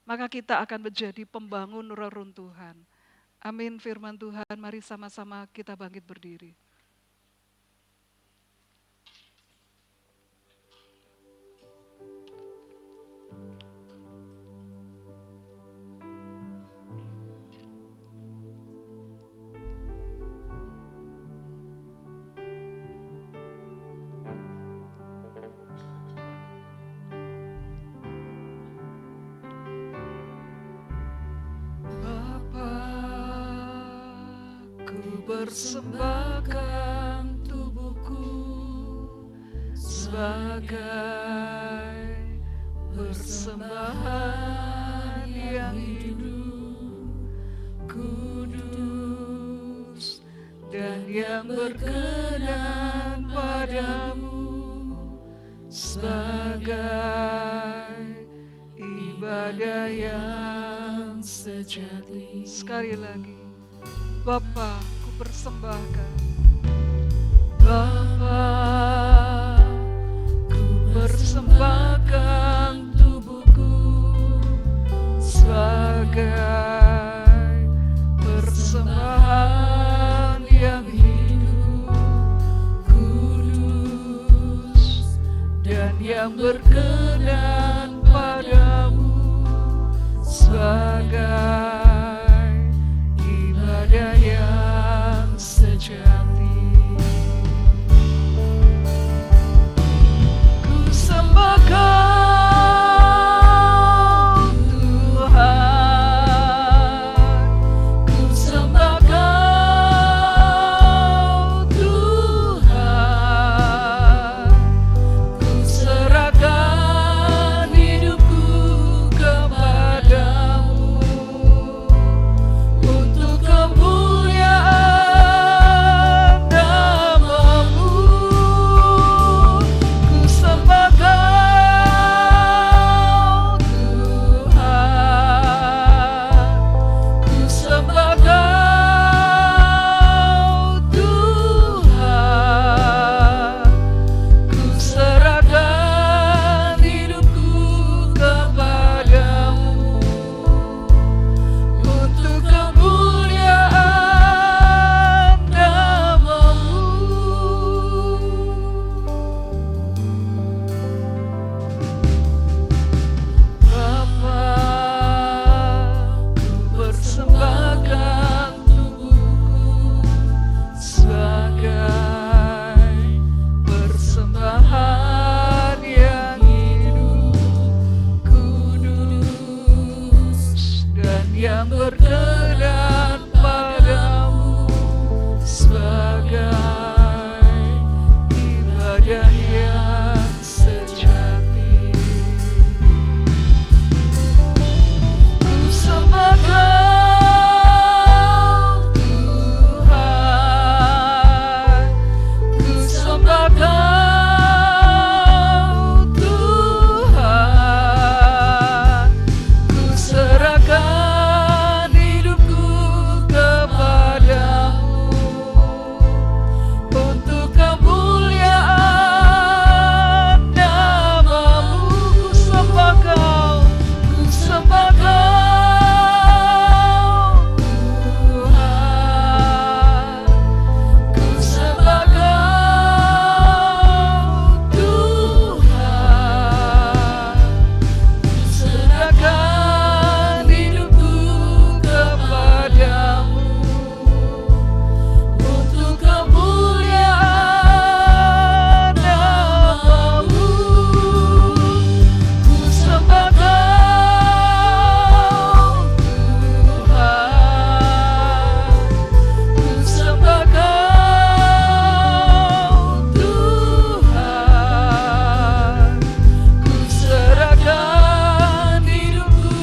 maka kita akan menjadi pembangun reruntuhan. Amin firman Tuhan, mari sama-sama kita bangkit berdiri. Persembahkan tubuhku sebagai persembahan yang hidup, kudus, dan yang berkenan padamu sebagai ibadah yang sejati. Sekali lagi, Bapa, ku persembahkan. Bapa, ku persembahkan tubuhku sebagai persembahan yang hidup, kudus, dan yang berkenan padamu sebagai ibadah yang sejati. Ku sembah Kau Tuhan, ku sembah Kau Tuhan, ku serahkan hidupku kepadamu untuk kemuliaan namamu. Ku sembah Kau Tuhan, ku sembah Kau Tuhan, ku serahkan hidupku kepadamu untuk kemuliaan namamu. Bapa, ku persembahkan tubuhku sebagai persembahan yang hidup, kudus, dan yang berkenan padamu sebagai ibadah yang sejati. Ku sembah Kau Tuhan, ku sembah Kau Tuhan, ku serahkan hidupku kepadamu untuk kemuliaan namamu. Ku sembah Kau, ku sembah Kau Tuhan, ku sembah Kau Tuhan, ku serahkan hidupku kepadamu untuk kemuliaan namamu. Ku sembah Kau Tuhan, ku sembah Kau Tuhan, ku serahkan hidupku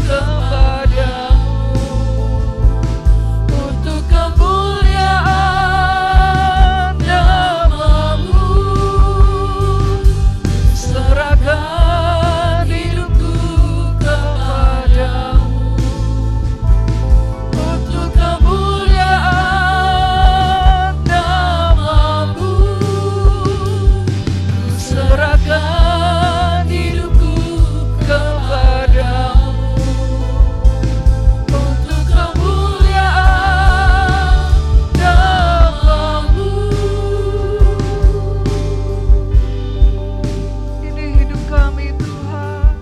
kepadamu untuk kemuliaan namamu. Ku serahkan hidupku kepadamu untuk kemuliaan namamu. Ku serahkan hidupku kepadamu untuk kemuliaan namamu. Ini hidup kami Tuhan,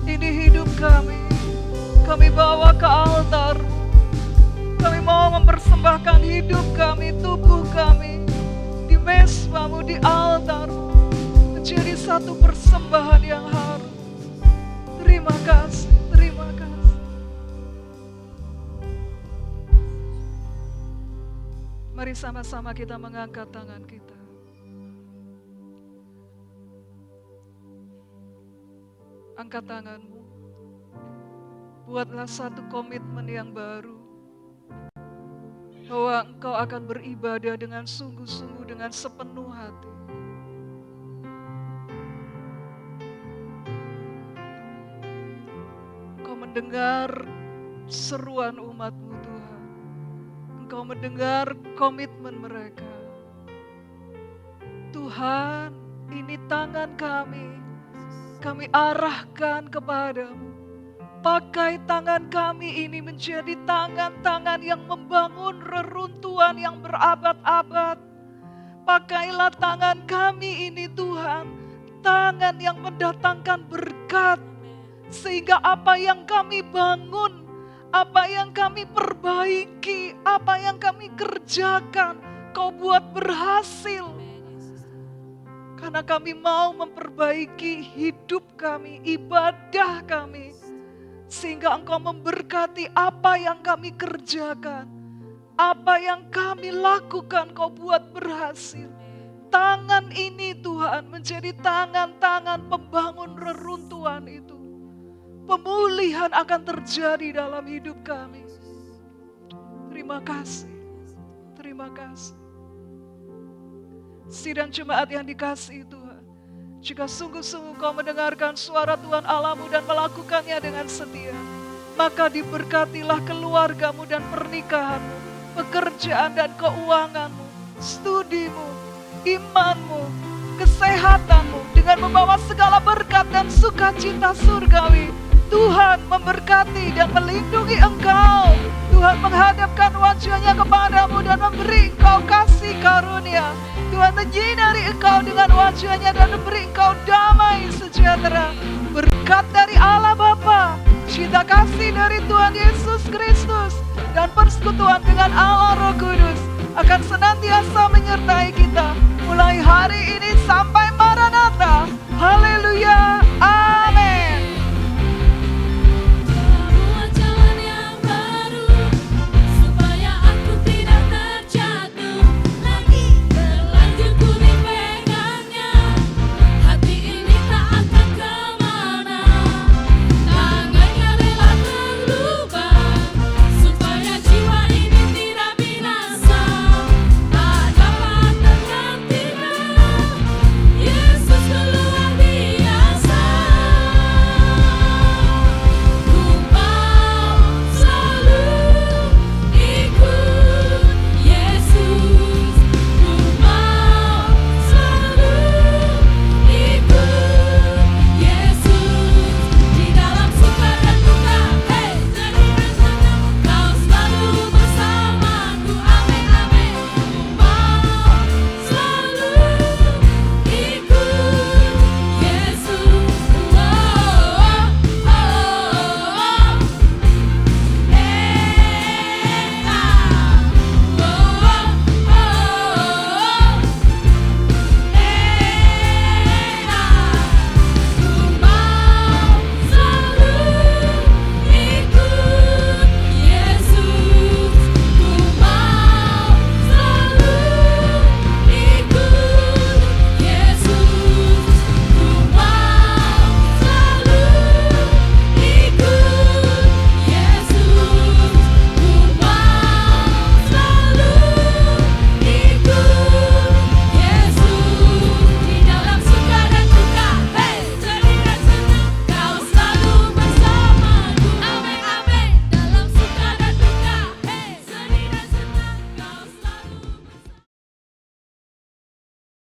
ini hidup kami. Kami bawa ke altar. Kami mau mempersembahkan hidup kami, tubuh kami di mesbah-Mu, di altar, menjadi satu persembahan yang harum. Terima kasih, terima kasih. Mari sama-sama kita mengangkat tangan kita. Angkat tanganmu. Buatlah satu komitmen yang baru. Bahwa engkau akan beribadah dengan sungguh-sungguh, dengan sepenuh hati. Engkau mendengar seruan umat-Mu Tuhan. Engkau mendengar komitmen mereka. Tuhan, ini tangan kami arahkan kepadamu. Pakai tangan kami ini menjadi tangan-tangan yang membangun reruntuhan yang berabad-abad. Pakailah tangan kami ini Tuhan, tangan yang mendatangkan berkat. Sehingga apa yang kami bangun, apa yang kami perbaiki, apa yang kami kerjakan, Kau buat berhasil. Karena kami mau memperbaiki hidup kami, ibadah kami. Sehingga Engkau memberkati apa yang kami kerjakan. Apa yang kami lakukan Kau buat berhasil. Tangan ini Tuhan menjadi tangan-tangan pembangun reruntuhan itu. Pemulihan akan terjadi dalam hidup kami. Terima kasih. Terima kasih. Sidang jemaat yang dikasihi Tuhan. Jika sungguh-sungguh kau mendengarkan suara Tuhan Allahmu dan melakukannya dengan setia, maka diberkatilah keluargamu dan pernikahanmu, pekerjaan dan keuanganmu, studimu, imanmu, kesehatanmu, dengan membawa segala berkat dan sukacita surgawi. Tuhan memberkati dan melindungi engkau. Tuhan menghadapkan wajahnya kepadamu dan memberi engkau kasih karunia. Tuhan menyinari engkau dengan wajahnya dan memberi engkau damai sejahtera. Berkat dari Allah Bapa, cinta kasih dari Tuhan Yesus Kristus, dan persekutuan dengan Allah Roh Kudus akan senantiasa menyertai kita mulai hari ini sampai